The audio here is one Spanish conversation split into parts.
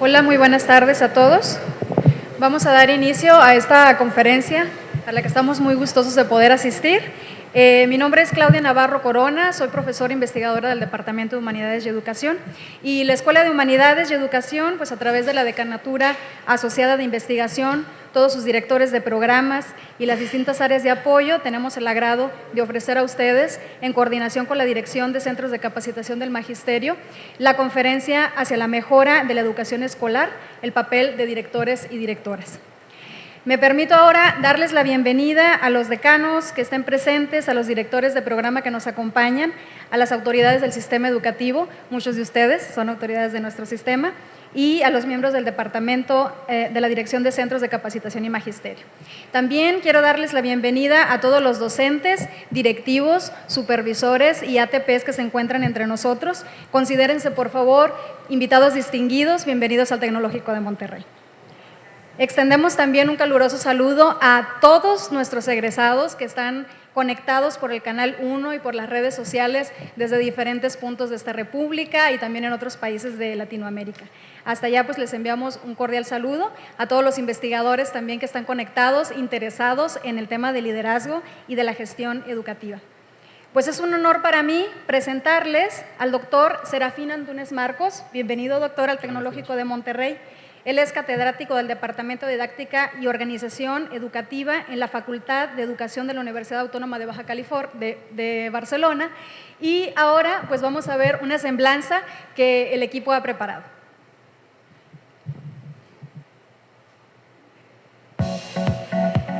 Hola, muy buenas tardes a todos. Vamos a dar inicio a esta conferencia a la que estamos muy gustosos de poder asistir. Mi nombre es Claudia Navarro Corona, soy profesora investigadora del Departamento de Humanidades y Educación, y la Escuela de Humanidades y Educación, pues a través de la Decanatura Asociada de Investigación, todos sus directores de programas y las distintas áreas de apoyo, tenemos el agrado de ofrecer a ustedes, en coordinación con la Dirección de Centros de Capacitación del Magisterio, la conferencia hacia la mejora de la educación escolar, el papel de directores y directoras. Me permito ahora darles la bienvenida a los decanos que estén presentes, a los directores de programa que nos acompañan, a las autoridades del sistema educativo, muchos de ustedes son autoridades de nuestro sistema, y a los miembros del Departamento de la Dirección de Centros de Capacitación y Magisterio. También quiero darles la bienvenida a todos los docentes, directivos, supervisores y ATPs que se encuentran entre nosotros. Considérense, por favor, invitados distinguidos, bienvenidos al Tecnológico de Monterrey. Extendemos también un caluroso saludo a todos nuestros egresados que están conectados por el Canal 1 y por las redes sociales desde diferentes puntos de esta república y también en otros países de Latinoamérica. Hasta allá pues les enviamos un cordial saludo a todos los investigadores también que están conectados, interesados en el tema de liderazgo y de la gestión educativa. Pues es un honor para mí presentarles al doctor Serafín Antúnez Marcos. Bienvenido, doctor, al Tecnológico de Monterrey. Él es catedrático del Departamento de Didáctica y Organización Educativa en la Facultad de Educación de la Universidad Autónoma de Baja California, de Barcelona, y ahora pues vamos a ver una semblanza que el equipo ha preparado.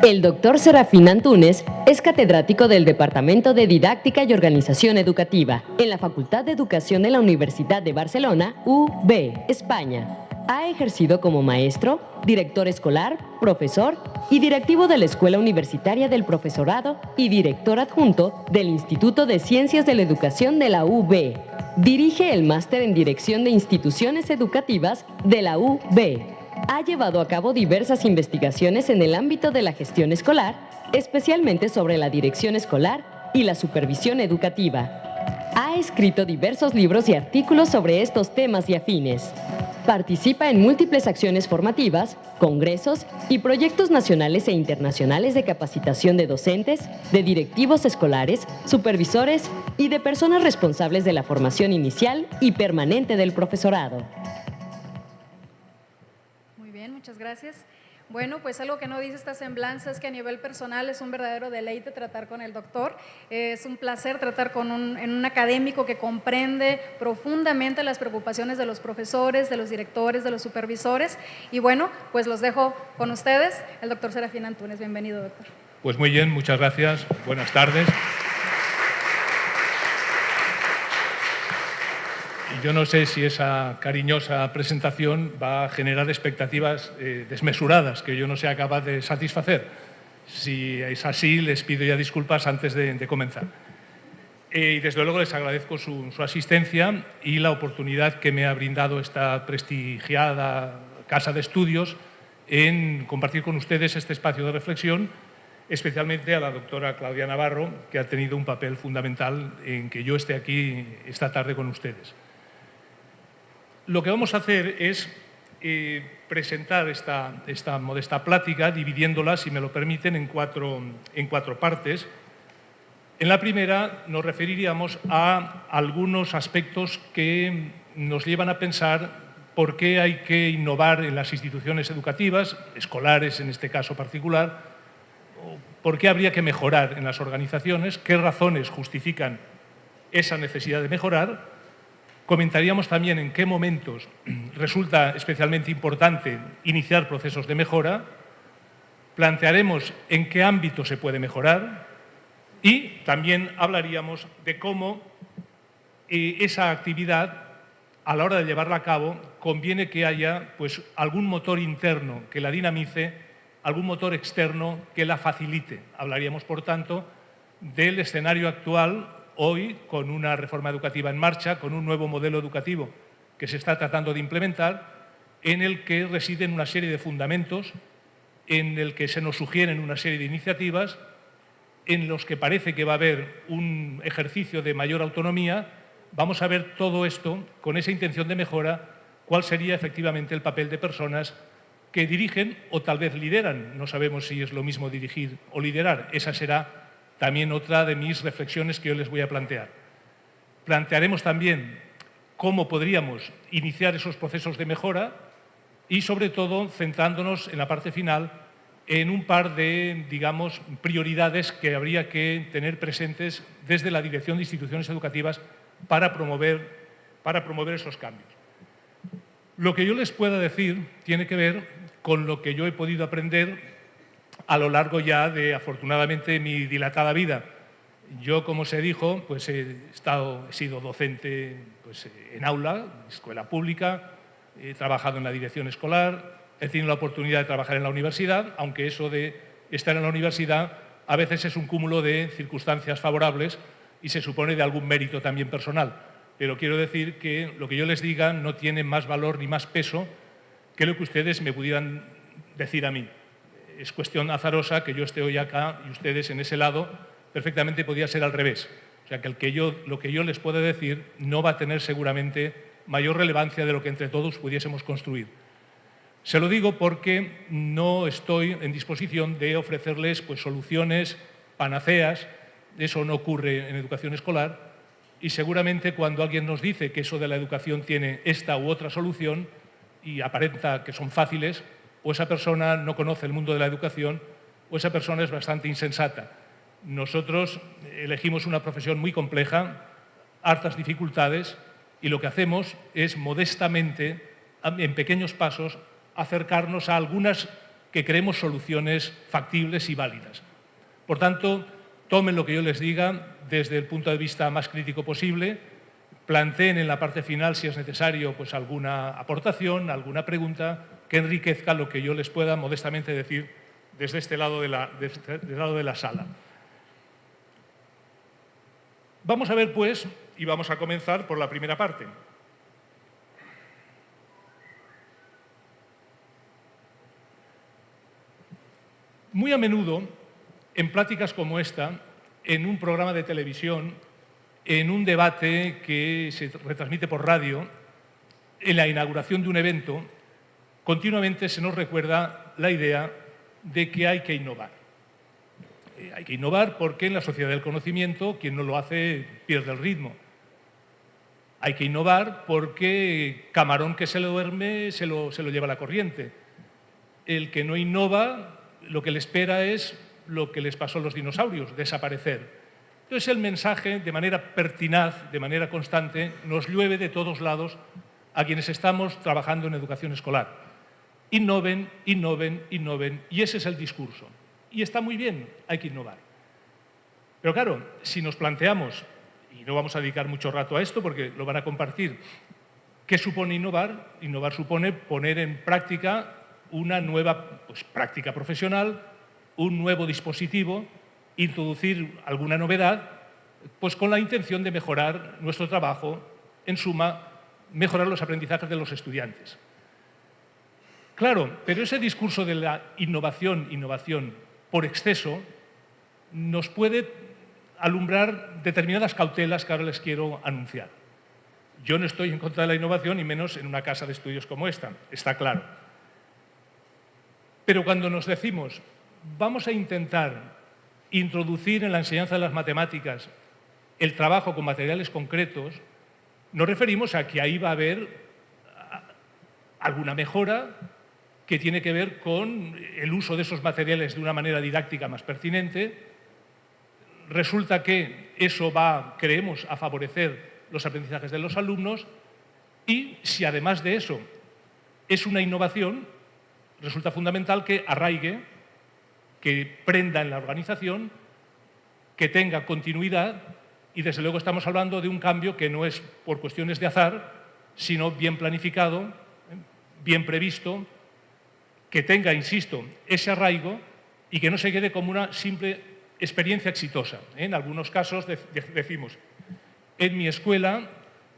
El doctor Serafín Antúnez es catedrático del Departamento de Didáctica y Organización Educativa en la Facultad de Educación de la Universidad de Barcelona, UB, España. Ha ejercido como maestro, director escolar, profesor y directivo de la Escuela Universitaria del Profesorado y director adjunto del Instituto de Ciencias de la Educación de la UB. Dirige el máster en Dirección de Instituciones Educativas de la UB. Ha llevado a cabo diversas investigaciones en el ámbito de la gestión escolar, especialmente sobre la dirección escolar y la supervisión educativa. Ha escrito diversos libros y artículos sobre estos temas y afines. Participa en múltiples acciones formativas, congresos y proyectos nacionales e internacionales de capacitación de docentes, de directivos escolares, supervisores y de personas responsables de la formación inicial y permanente del profesorado. Muy bien, muchas gracias. Bueno, pues algo que no dice esta semblanza es que a nivel personal es un verdadero deleite tratar con el doctor. Es un placer tratar con un académico que comprende profundamente las preocupaciones de los profesores, de los directores, de los supervisores. Y bueno, pues los dejo con ustedes, el doctor Serafín Antúnez. Bienvenido, doctor. Pues muy bien, muchas gracias. Buenas tardes. Yo no sé si esa cariñosa presentación va a generar expectativas desmesuradas que yo no sea capaz de satisfacer. Si es así, les pido ya disculpas antes de comenzar. Y desde luego les agradezco su asistencia y la oportunidad que me ha brindado esta prestigiada casa de estudios en compartir con ustedes este espacio de reflexión, especialmente a la doctora Claudia Navarro, que ha tenido un papel fundamental en que yo esté aquí esta tarde con ustedes. Lo que vamos a hacer es presentar esta modesta plática, dividiéndola, si me lo permiten, en cuatro partes. En la primera nos referiríamos a algunos aspectos que nos llevan a pensar por qué hay que innovar en las instituciones educativas, escolares en este caso particular, o por qué habría que mejorar en las organizaciones, qué razones justifican esa necesidad de mejorar. Comentaríamos también en qué momentos resulta especialmente importante iniciar procesos de mejora, plantearemos en qué ámbito se puede mejorar y también hablaríamos de cómo esa actividad, a la hora de llevarla a cabo, conviene que haya pues, algún motor interno que la dinamice, algún motor externo que la facilite. Hablaríamos, por tanto, del escenario actual hoy, con una reforma educativa en marcha, con un nuevo modelo educativo que se está tratando de implementar, en el que residen una serie de fundamentos, en el que se nos sugieren una serie de iniciativas, en los que parece que va a haber un ejercicio de mayor autonomía. Vamos a ver todo esto con esa intención de mejora cuál sería efectivamente el papel de personas que dirigen o tal vez lideran. No sabemos si es lo mismo dirigir o liderar. Esa será también otra de mis reflexiones que yo les voy a plantear. Plantearemos también cómo podríamos iniciar esos procesos de mejora y, sobre todo, centrándonos en la parte final en un par de, digamos, prioridades que habría que tener presentes desde la Dirección de Instituciones Educativas para promover esos cambios. Lo que yo les pueda decir tiene que ver con lo que yo he podido aprender a lo largo ya de, afortunadamente, mi dilatada vida. Yo, como se dijo, pues he sido docente pues, en aula, escuela pública, he trabajado en la dirección escolar, he tenido la oportunidad de trabajar en la universidad, aunque eso de estar en la universidad a veces es un cúmulo de circunstancias favorables y se supone de algún mérito también personal. Pero quiero decir que lo que yo les diga no tiene más valor ni más peso que lo que ustedes me pudieran decir a mí. Es cuestión azarosa que yo esté hoy acá y ustedes en ese lado. Perfectamente podría ser al revés. O sea, que lo que yo les pueda decir no va a tener seguramente mayor relevancia de lo que entre todos pudiésemos construir. Se lo digo porque no estoy en disposición de ofrecerles pues, soluciones panaceas. Eso no ocurre en educación escolar. Y seguramente cuando alguien nos dice que eso de la educación tiene esta u otra solución y aparenta que son fáciles, o esa persona no conoce el mundo de la educación o esa persona es bastante insensata. Nosotros elegimos una profesión muy compleja, hartas dificultades, y lo que hacemos es modestamente, en pequeños pasos, acercarnos a algunas que creemos soluciones factibles y válidas. Por tanto, tomen lo que yo les diga desde el punto de vista más crítico posible, planteen en la parte final, si es necesario, pues alguna aportación, alguna pregunta que enriquezca lo que yo les pueda modestamente decir desde este lado de la sala. Vamos a ver, pues, y vamos a comenzar por la primera parte. Muy a menudo, en pláticas como esta, en un programa de televisión, en un debate que se retransmite por radio, en la inauguración de un evento, continuamente se nos recuerda la idea de que hay que innovar. Hay que innovar porque en la sociedad del conocimiento quien no lo hace pierde el ritmo. Hay que innovar porque camarón que se le duerme se lo lleva la corriente. El que no innova, lo que le espera es lo que les pasó a los dinosaurios, desaparecer. Entonces el mensaje, de manera pertinaz, de manera constante, nos llueve de todos lados a quienes estamos trabajando en educación escolar. Innoven, innoven, innoven, y ese es el discurso. Y está muy bien, hay que innovar. Pero claro, si nos planteamos, y no vamos a dedicar mucho rato a esto porque lo van a compartir, ¿qué supone innovar? Innovar supone poner en práctica una nueva práctica profesional, un nuevo dispositivo, introducir alguna novedad, pues con la intención de mejorar nuestro trabajo, en suma, mejorar los aprendizajes de los estudiantes. Claro, pero ese discurso de la innovación por exceso nos puede alumbrar determinadas cautelas que ahora les quiero anunciar. Yo no estoy en contra de la innovación, y menos en una casa de estudios como esta, está claro. Pero cuando nos decimos, vamos a intentar introducir en la enseñanza de las matemáticas el trabajo con materiales concretos, nos referimos a que ahí va a haber alguna mejora que tiene que ver con el uso de esos materiales de una manera didáctica más pertinente. Resulta que eso va, creemos, a favorecer los aprendizajes de los alumnos, y si además de eso es una innovación, resulta fundamental que arraigue, que prenda en la organización, que tenga continuidad, y desde luego estamos hablando de un cambio que no es por cuestiones de azar, sino bien planificado, bien previsto, que tenga, insisto, ese arraigo y que no se quede como una simple experiencia exitosa. En algunos casos decimos, en mi escuela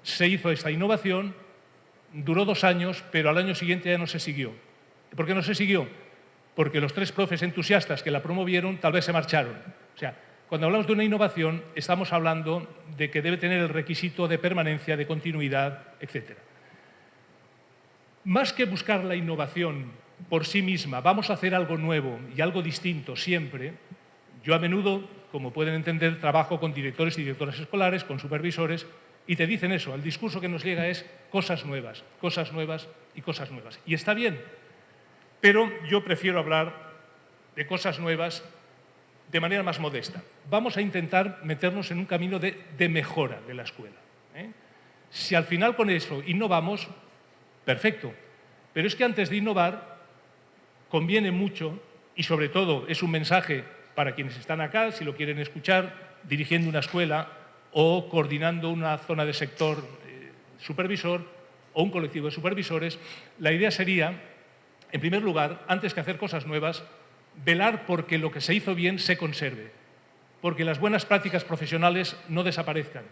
se hizo esta innovación, duró 2 años, pero al año siguiente ya no se siguió. ¿Por qué no se siguió? Porque los 3 profes entusiastas que la promovieron tal vez se marcharon. O sea, cuando hablamos de una innovación estamos hablando de que debe tener el requisito de permanencia, de continuidad, etc. Más que buscar la innovación por sí misma, vamos a hacer algo nuevo y algo distinto siempre. Yo a menudo, como pueden entender, trabajo con directores y directoras escolares, con supervisores, y te dicen eso, el discurso que nos llega es cosas nuevas y cosas nuevas. Y está bien, pero yo prefiero hablar de cosas nuevas de manera más modesta. Vamos a intentar meternos en un camino de mejora de la escuela, ¿eh? Si al final con eso innovamos, perfecto. Pero es que antes de innovar conviene mucho, y sobre todo es un mensaje para quienes están acá, si lo quieren escuchar, dirigiendo una escuela o coordinando una zona de sector supervisor o un colectivo de supervisores, la idea sería, en primer lugar, antes que hacer cosas nuevas, velar porque lo que se hizo bien se conserve, porque las buenas prácticas profesionales no desaparezcan.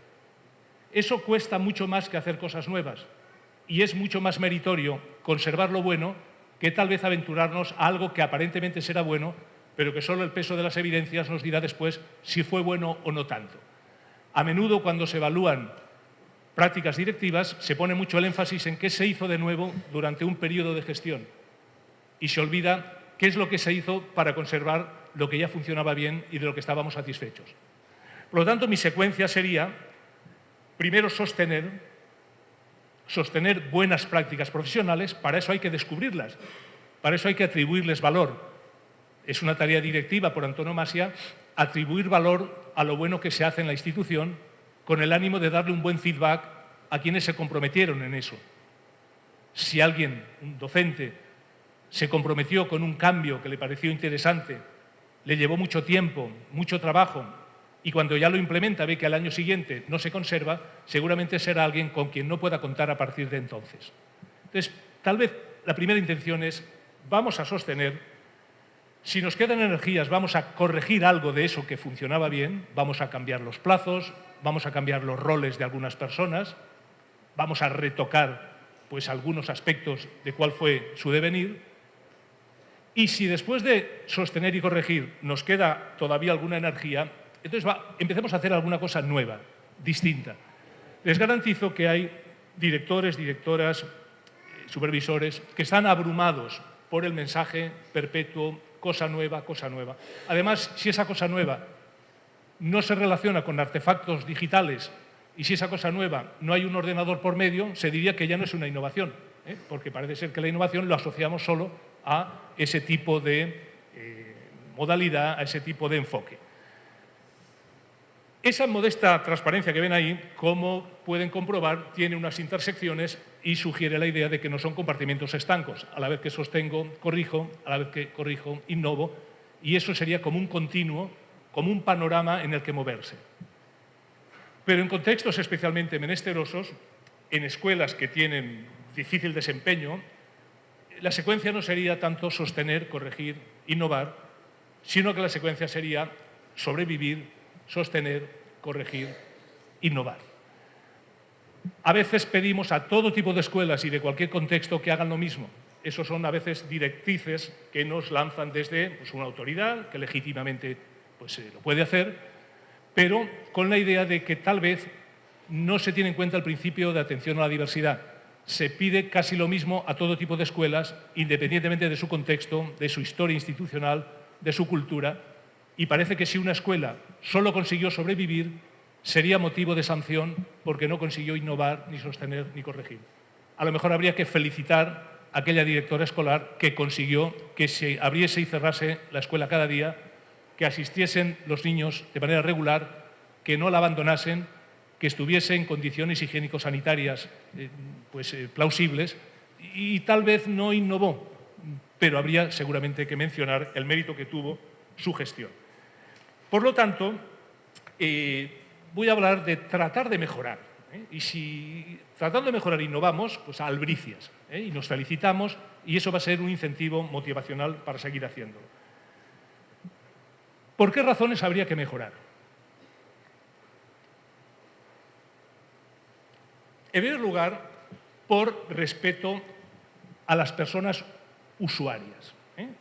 Eso cuesta mucho más que hacer cosas nuevas y es mucho más meritorio conservar lo bueno que tal vez aventurarnos a algo que aparentemente será bueno, pero que solo el peso de las evidencias nos dirá después si fue bueno o no tanto. A menudo, cuando se evalúan prácticas directivas, se pone mucho el énfasis en qué se hizo de nuevo durante un periodo de gestión y se olvida qué es lo que se hizo para conservar lo que ya funcionaba bien y de lo que estábamos satisfechos. Por lo tanto, mi secuencia sería, primero, sostener buenas prácticas profesionales. Para eso hay que descubrirlas, para eso hay que atribuirles valor. Es una tarea directiva por antonomasia atribuir valor a lo bueno que se hace en la institución con el ánimo de darle un buen feedback a quienes se comprometieron en eso. Si alguien, un docente, se comprometió con un cambio que le pareció interesante, le llevó mucho tiempo, mucho trabajo, y cuando ya lo implementa ve que al año siguiente no se conserva, seguramente será alguien con quien no pueda contar a partir de entonces. Entonces, tal vez la primera intención es, vamos a sostener. Si nos quedan energías, vamos a corregir algo de eso que funcionaba bien, vamos a cambiar los plazos, vamos a cambiar los roles de algunas personas, vamos a retocar pues, algunos aspectos de cuál fue su devenir. Y si después de sostener y corregir nos queda todavía alguna energía, entonces empecemos a hacer alguna cosa nueva, distinta. Les garantizo que hay directores, directoras, supervisores que están abrumados por el mensaje perpetuo, cosa nueva, cosa nueva. Además, si esa cosa nueva no se relaciona con artefactos digitales y si esa cosa nueva no hay un ordenador por medio, se diría que ya no es una innovación, porque parece ser que la innovación lo asociamos solo a ese tipo de modalidad, a ese tipo de enfoque. Esa modesta transparencia que ven ahí, como pueden comprobar, tiene unas intersecciones y sugiere la idea de que no son compartimentos estancos. A la vez que sostengo, corrijo, a la vez que corrijo, innovo, y eso sería como un continuo, como un panorama en el que moverse. Pero en contextos especialmente menesterosos, en escuelas que tienen difícil desempeño, la secuencia no sería tanto sostener, corregir, innovar, sino que la secuencia sería sobrevivir, sostener, corregir, innovar. A veces pedimos a todo tipo de escuelas y de cualquier contexto que hagan lo mismo. Esos son a veces directrices que nos lanzan desde pues, una autoridad que legítimamente pues, lo puede hacer, pero con la idea de que tal vez no se tiene en cuenta el principio de atención a la diversidad. Se pide casi lo mismo a todo tipo de escuelas, independientemente de su contexto, de su historia institucional, de su cultura, y parece que si una escuela solo consiguió sobrevivir, sería motivo de sanción porque no consiguió innovar, ni sostener, ni corregir. A lo mejor habría que felicitar a aquella directora escolar que consiguió que se abriese y cerrase la escuela cada día, que asistiesen los niños de manera regular, que no la abandonasen, que estuviese en condiciones higiénico-sanitarias plausibles y tal vez no innovó, pero habría seguramente que mencionar el mérito que tuvo su gestión. Por lo tanto, voy a hablar de tratar de mejorar. Y si tratando de mejorar innovamos, pues a albricias. Y nos felicitamos y eso va a ser un incentivo motivacional para seguir haciéndolo. ¿Por qué razones habría que mejorar? En primer lugar, por respeto a las personas usuarias.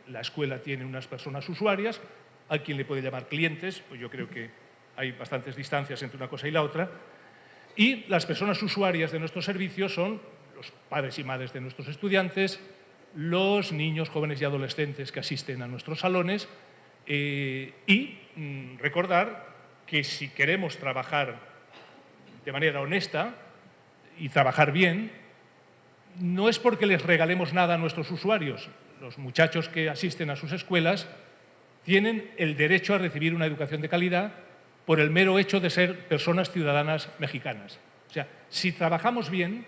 La escuela tiene unas personas usuarias, a quien le puede llamar clientes, pues yo creo que hay bastantes distancias entre una cosa y la otra, y las personas usuarias de nuestros servicios son los padres y madres de nuestros estudiantes, los niños, jóvenes y adolescentes que asisten a nuestros salones y recordar que si queremos trabajar de manera honesta y trabajar bien, no es porque les regalemos nada a nuestros usuarios. Los muchachos que asisten a sus escuelas tienen el derecho a recibir una educación de calidad por el mero hecho de ser personas ciudadanas mexicanas. O sea, si trabajamos bien,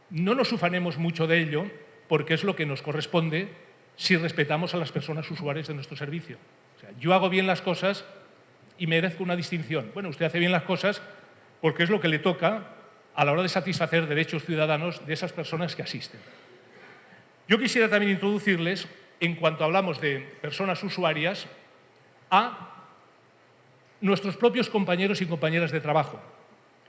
no nos ufanemos mucho de ello porque es lo que nos corresponde si respetamos a las personas usuarias de nuestro servicio. O sea, yo hago bien las cosas y merezco una distinción. Bueno, usted hace bien las cosas porque es lo que le toca a la hora de satisfacer derechos ciudadanos de esas personas que asisten. Yo quisiera también introducirles, en cuanto hablamos de personas usuarias, a nuestros propios compañeros y compañeras de trabajo.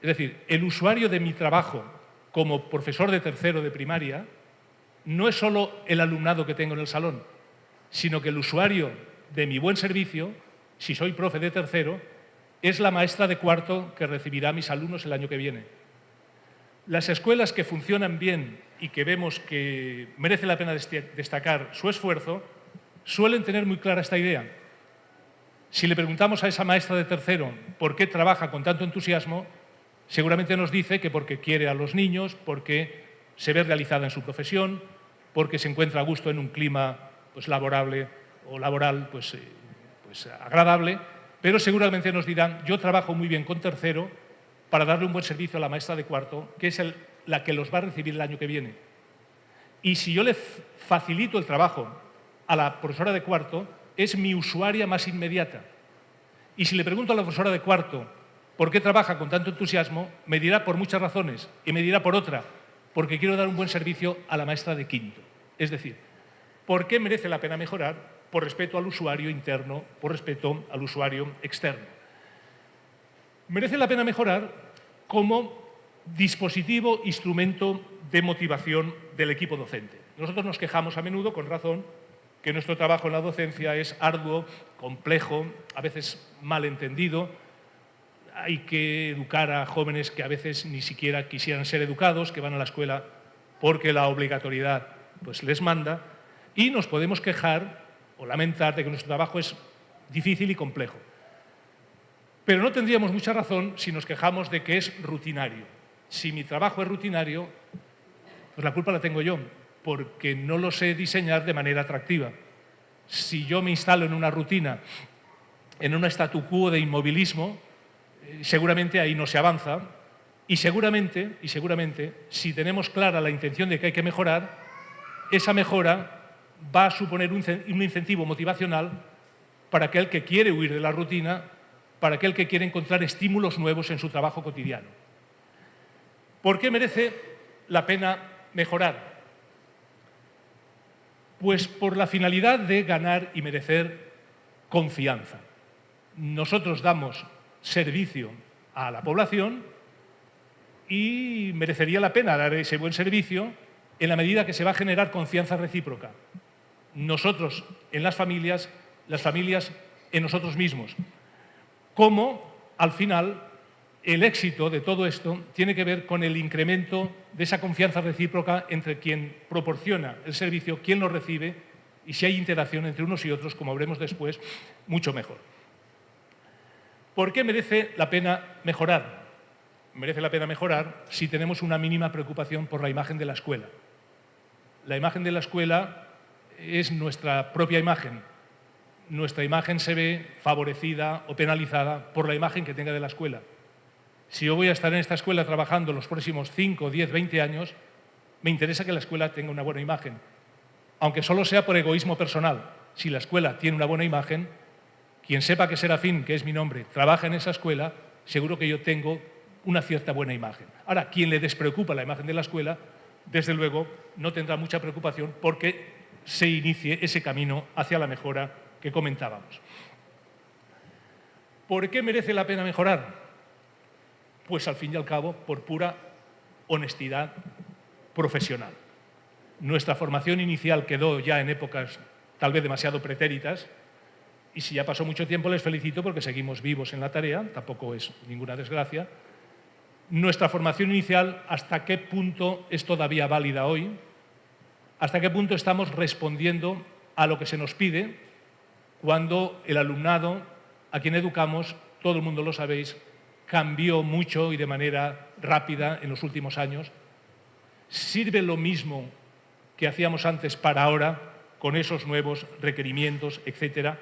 Es decir, el usuario de mi trabajo como profesor de tercero de primaria no es solo el alumnado que tengo en el salón, sino que el usuario de mi buen servicio, si soy profe de tercero, es la maestra de cuarto que recibirá a mis alumnos el año que viene. Las escuelas que funcionan bien y que vemos que merece la pena destacar su esfuerzo, suelen tener muy clara esta idea. Si le preguntamos a esa maestra de tercero por qué trabaja con tanto entusiasmo, seguramente nos dice que porque quiere a los niños, porque se ve realizada en su profesión, porque se encuentra a gusto en un clima laboral agradable, pero seguramente nos dirán, yo trabajo muy bien con tercero para darle un buen servicio a la maestra de cuarto, que es la que los va a recibir el año que viene. Y si yo le facilito el trabajo a la profesora de cuarto, es mi usuaria más inmediata. Y si le pregunto a la profesora de cuarto por qué trabaja con tanto entusiasmo, me dirá por muchas razones y me dirá por otra, porque quiero dar un buen servicio a la maestra de quinto. Es decir, ¿por qué merece la pena mejorar? Por respeto al usuario interno, por respeto al usuario externo. Merece la pena mejorar como dispositivo, instrumento de motivación del equipo docente. Nosotros nos quejamos a menudo, con razón, que nuestro trabajo en la docencia es arduo, complejo, a veces mal entendido. Hay que educar a jóvenes que a veces ni siquiera quisieran ser educados, que van a la escuela porque la obligatoriedad les manda, y nos podemos quejar o lamentar de que nuestro trabajo es difícil y complejo. Pero no tendríamos mucha razón si nos quejamos de que es rutinario. Si mi trabajo es rutinario, pues la culpa la tengo yo, porque no lo sé diseñar de manera atractiva. Si yo me instalo en una rutina, en un statu quo de inmovilismo, seguramente ahí no se avanza y seguramente, si tenemos clara la intención de que hay que mejorar, esa mejora va a suponer un incentivo motivacional para aquel que quiere huir de la rutina, para aquel que quiere encontrar estímulos nuevos en su trabajo cotidiano. ¿Por qué merece la pena mejorar? Pues por la finalidad de ganar y merecer confianza. Nosotros damos servicio a la población y merecería la pena dar ese buen servicio en la medida que se va a generar confianza recíproca. Nosotros en las familias en nosotros mismos. Cómo, al final, el éxito de todo esto tiene que ver con el incremento de esa confianza recíproca entre quien proporciona el servicio, quien lo recibe, y si hay interacción entre unos y otros, como veremos después, mucho mejor. ¿Por qué merece la pena mejorar? Merece la pena mejorar si tenemos una mínima preocupación por la imagen de la escuela. La imagen de la escuela es nuestra propia imagen. Nuestra imagen se ve favorecida o penalizada por la imagen que tenga de la escuela. Si yo voy a estar en esta escuela trabajando los próximos 5, 10, 20 años, me interesa que la escuela tenga una buena imagen, aunque solo sea por egoísmo personal. Si la escuela tiene una buena imagen, quien sepa que Serafín, que es mi nombre, trabaja en esa escuela, seguro que yo tengo una cierta buena imagen. Ahora, quien le despreocupa la imagen de la escuela, desde luego no tendrá mucha preocupación porque se inicie ese camino hacia la mejora que comentábamos. ¿Por qué merece la pena mejorar? Pues al fin y al cabo, por pura honestidad profesional. Nuestra formación inicial quedó ya en épocas tal vez demasiado pretéritas, y si ya pasó mucho tiempo les felicito porque seguimos vivos en la tarea, tampoco es ninguna desgracia, nuestra formación inicial, hasta qué punto es todavía válida hoy, hasta qué punto estamos respondiendo a lo que se nos pide cuando el alumnado a quien educamos, todo el mundo lo sabéis, cambió mucho y de manera rápida en los últimos años. ¿Sirve lo mismo que hacíamos antes para ahora, con esos nuevos requerimientos, etcétera?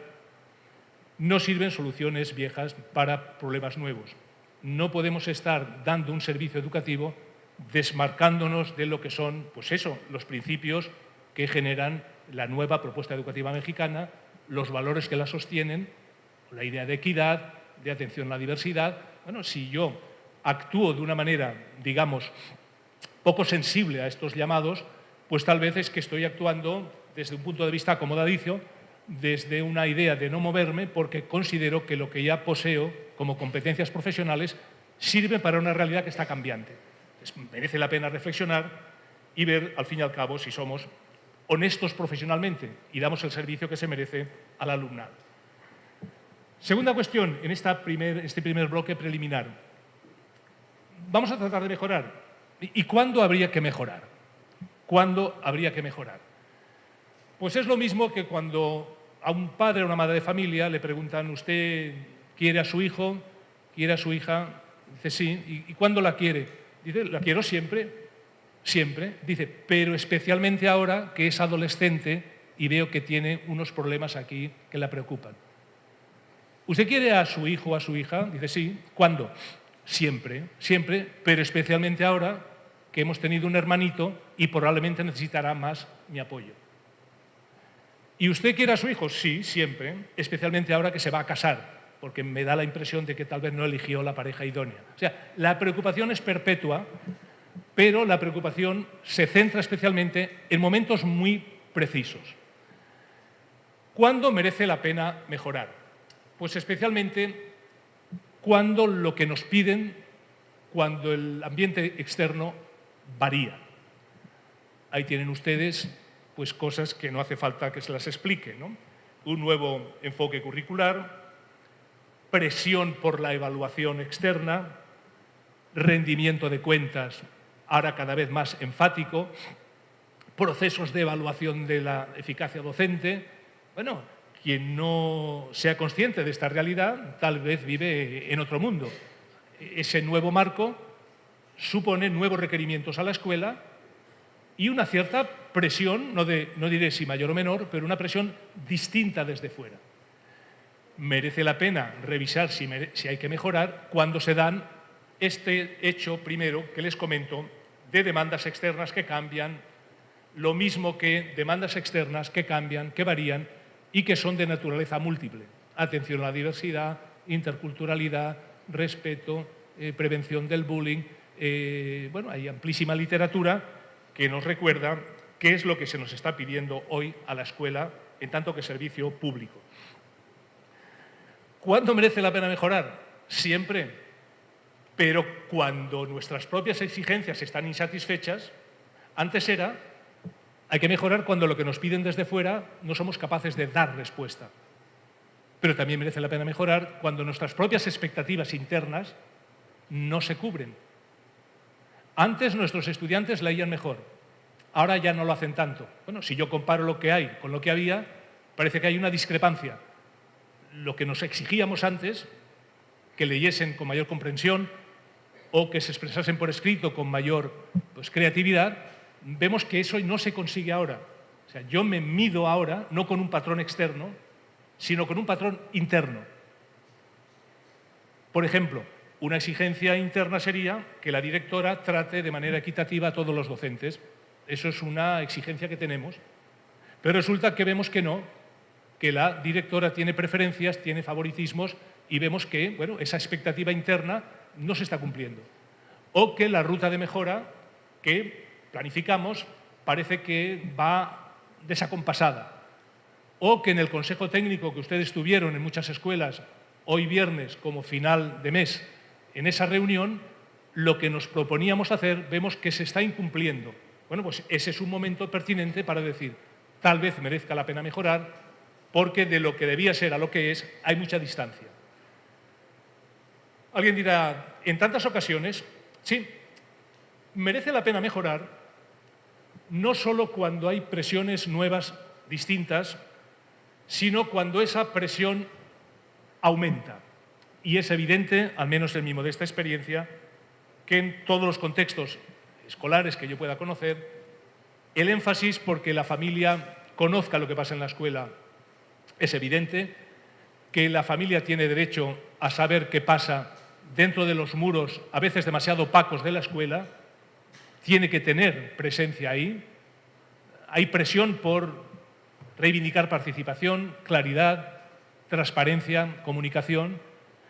No sirven soluciones viejas para problemas nuevos. No podemos estar dando un servicio educativo desmarcándonos de lo que son, pues eso, los principios que generan la nueva propuesta educativa mexicana, los valores que la sostienen, la idea de equidad, de atención a la diversidad. Bueno, si yo actúo de una manera, digamos, poco sensible a estos llamados, pues tal vez es que estoy actuando desde un punto de vista acomodadicio, desde una idea de no moverme, porque considero que lo que ya poseo como competencias profesionales sirve para una realidad que está cambiante. Entonces, merece la pena reflexionar y ver, al fin y al cabo, si somos honestos profesionalmente y damos el servicio que se merece al alumnado. Segunda cuestión en este primer bloque preliminar. Vamos a tratar de mejorar. ¿Y cuándo habría que mejorar? ¿Cuándo habría que mejorar? Pues es lo mismo que cuando a un padre o una madre de familia le preguntan: ¿usted quiere a su hijo? ¿Quiere a su hija? Dice sí. ¿Y cuándo la quiere? Dice, la quiero siempre, siempre. Dice, pero especialmente ahora que es adolescente y veo que tiene unos problemas aquí que la preocupan. ¿Usted quiere a su hijo o a su hija? Dice sí. ¿Cuándo? Siempre, siempre, pero especialmente ahora que hemos tenido un hermanito y probablemente necesitará más mi apoyo. ¿Y usted quiere a su hijo? Sí, siempre, especialmente ahora que se va a casar, porque me da la impresión de que tal vez no eligió la pareja idónea. O sea, la preocupación es perpetua, pero la preocupación se centra especialmente en momentos muy precisos. ¿Cuándo merece la pena mejorar? Pues especialmente cuando lo que nos piden, cuando el ambiente externo varía. Ahí tienen ustedes pues cosas que no hace falta que se las explique, ¿no? Un nuevo enfoque curricular, presión por la evaluación externa, rendimiento de cuentas ahora cada vez más enfático, procesos de evaluación de la eficacia docente. Bueno, quien no sea consciente de esta realidad tal vez vive en otro mundo. Ese nuevo marco supone nuevos requerimientos a la escuela y una cierta presión, no diré si mayor o menor, pero una presión distinta desde fuera. Merece la pena revisar si hay que mejorar cuando se dan este hecho primero que les comento de demandas externas que cambian, lo mismo que demandas externas que cambian, que varían y que son de naturaleza múltiple. Atención a la diversidad, interculturalidad, respeto, prevención del bullying. Bueno, hay amplísima literatura que nos recuerda qué es lo que se nos está pidiendo hoy a la escuela en tanto que servicio público. ¿Cuándo merece la pena mejorar? Siempre. Pero cuando nuestras propias exigencias están insatisfechas, antes era, hay que mejorar cuando lo que nos piden desde fuera no somos capaces de dar respuesta. Pero también merece la pena mejorar cuando nuestras propias expectativas internas no se cubren. Antes nuestros estudiantes leían mejor, ahora ya no lo hacen tanto. Bueno, si yo comparo lo que hay con lo que había, parece que hay una discrepancia. Lo que nos exigíamos antes, que leyesen con mayor comprensión o que se expresasen por escrito con mayor creatividad, vemos que eso no se consigue ahora. O sea, yo me mido ahora no con un patrón externo, sino con un patrón interno. Por ejemplo, una exigencia interna sería que la directora trate de manera equitativa a todos los docentes. Eso es una exigencia que tenemos. Pero resulta que vemos que no, que la directora tiene preferencias, tiene favoritismos y vemos que, bueno, esa expectativa interna no se está cumpliendo. O que la ruta de mejora que planificamos parece que va desacompasada. O que en el consejo técnico que ustedes tuvieron en muchas escuelas hoy viernes como final de mes, en esa reunión, lo que nos proponíamos hacer vemos que se está incumpliendo. Bueno, pues ese es un momento pertinente para decir, tal vez merezca la pena mejorar, porque de lo que debía ser a lo que es hay mucha distancia. Alguien dirá, en tantas ocasiones Sí, merece la pena mejorar no solo cuando hay presiones nuevas, distintas, sino cuando esa presión aumenta. Y es evidente, al menos en mi modesta experiencia, que en todos los contextos escolares que yo pueda conocer, el énfasis porque la familia conozca lo que pasa en la escuela es evidente, que la familia tiene derecho a saber qué pasa dentro de los muros, a veces demasiado opacos, de la escuela, tiene que tener presencia ahí. Hay presión por reivindicar participación, claridad, transparencia, comunicación,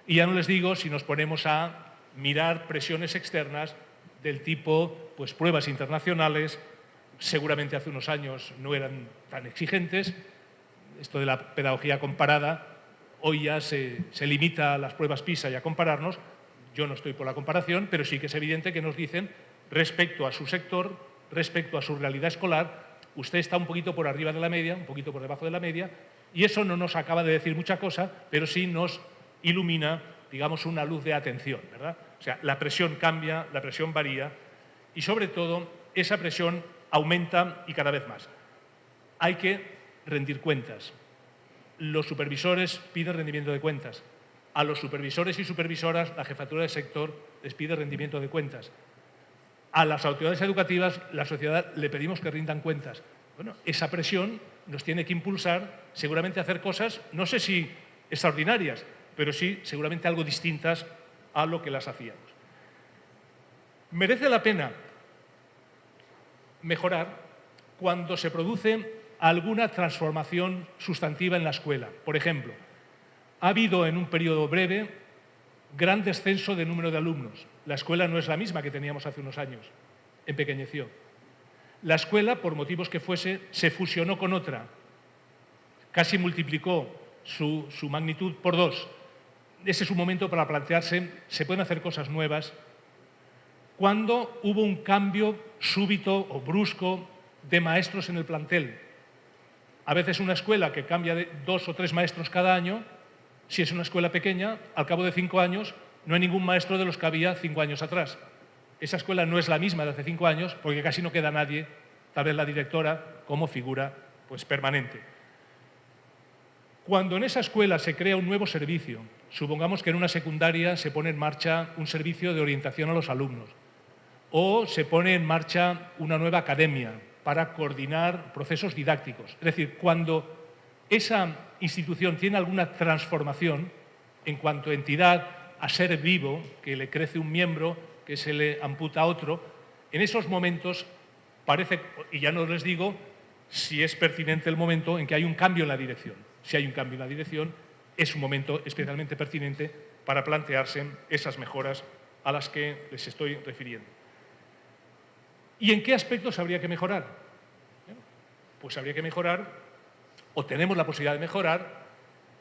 y ya no les digo si nos ponemos a mirar presiones externas del tipo, pues, pruebas internacionales, seguramente hace unos años no eran tan exigentes. Esto de la pedagogía comparada hoy ya se limita a las pruebas PISA y a compararnos. Yo no estoy por la comparación, pero sí que es evidente que nos dicen, respecto a su sector, respecto a su realidad escolar, usted está un poquito por arriba de la media, un poquito por debajo de la media, y eso no nos acaba de decir mucha cosa, pero sí nos ilumina, digamos, una luz de atención, ¿verdad? O sea, la presión cambia, la presión varía, y sobre todo esa presión aumenta y cada vez más. Hay que rendir cuentas. Los supervisores piden rendimiento de cuentas. A los supervisores y supervisoras, la jefatura del sector les pide rendimiento de cuentas. A las autoridades educativas, la sociedad, le pedimos que rindan cuentas. Bueno, esa presión nos tiene que impulsar seguramente a hacer cosas, no sé si extraordinarias, pero sí seguramente algo distintas a lo que las hacíamos. Merece la pena mejorar cuando se produce alguna transformación sustantiva en la escuela. Por ejemplo, ha habido en un periodo breve gran descenso de número de alumnos. La escuela no es la misma que teníamos hace unos años, empequeñeció. La escuela, por motivos que fuese, se fusionó con otra, casi multiplicó su magnitud por 2. Ese es un momento para plantearse, ¿se pueden hacer cosas nuevas? Cuando hubo un cambio súbito o brusco de maestros en el plantel. A veces una escuela que cambia de 2 o 3 maestros cada año, si es una escuela pequeña, al cabo de 5 años no hay ningún maestro de los que había 5 años atrás. Esa escuela no es la misma de hace 5 años porque casi no queda nadie, tal vez la directora, como figura, pues, permanente. Cuando en esa escuela se crea un nuevo servicio, supongamos que en una secundaria se pone en marcha un servicio de orientación a los alumnos o se pone en marcha una nueva academia para coordinar procesos didácticos. Es decir, cuando esa institución tiene alguna transformación en cuanto a entidad, a ser vivo, que le crece un miembro, que se le amputa otro, en esos momentos parece, y ya no les digo si es pertinente el momento en que hay un cambio en la dirección. Si hay un cambio en la dirección, es un momento especialmente pertinente para plantearse esas mejoras a las que les estoy refiriendo. ¿Y en qué aspectos habría que mejorar? Pues habría que mejorar, o tenemos la posibilidad de mejorar,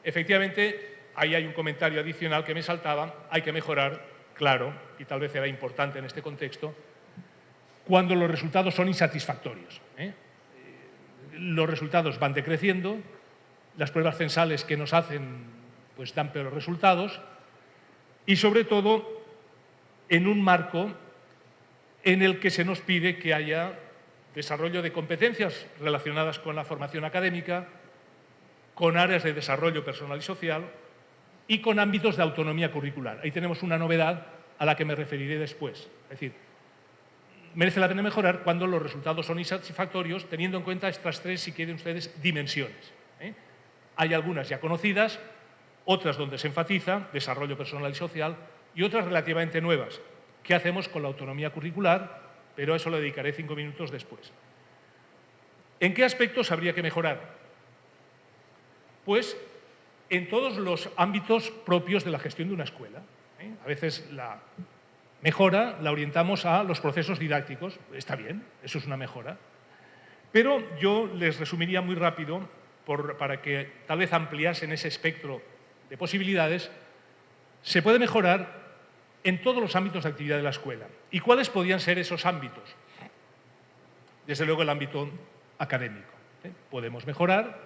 efectivamente, ahí hay un comentario adicional que me saltaba, hay que mejorar, claro, y tal vez era importante en este contexto, cuando los resultados son insatisfactorios. Los resultados van decreciendo, las pruebas censales que nos hacen pues dan peores resultados y, sobre todo, en un marco en el que se nos pide que haya desarrollo de competencias relacionadas con la formación académica, con áreas de desarrollo personal y social y con ámbitos de autonomía curricular. Ahí tenemos una novedad a la que me referiré después. Es decir, merece la pena mejorar cuando los resultados son insatisfactorios, teniendo en cuenta estas 3, si quieren ustedes, dimensiones. Hay algunas ya conocidas, otras donde se enfatiza desarrollo personal y social y otras relativamente nuevas. ¿Qué hacemos con la autonomía curricular? Pero a eso le dedicaré 5 minutos después. ¿En qué aspectos habría que mejorar? Pues en todos los ámbitos propios de la gestión de una escuela. A veces la mejora la orientamos a los procesos didácticos. Está bien, eso es una mejora. Pero yo les resumiría muy rápido, para que tal vez ampliasen ese espectro de posibilidades. Se puede mejorar en todos los ámbitos de actividad de la escuela. ¿Y cuáles podrían ser esos ámbitos? Desde luego el ámbito académico. Podemos mejorar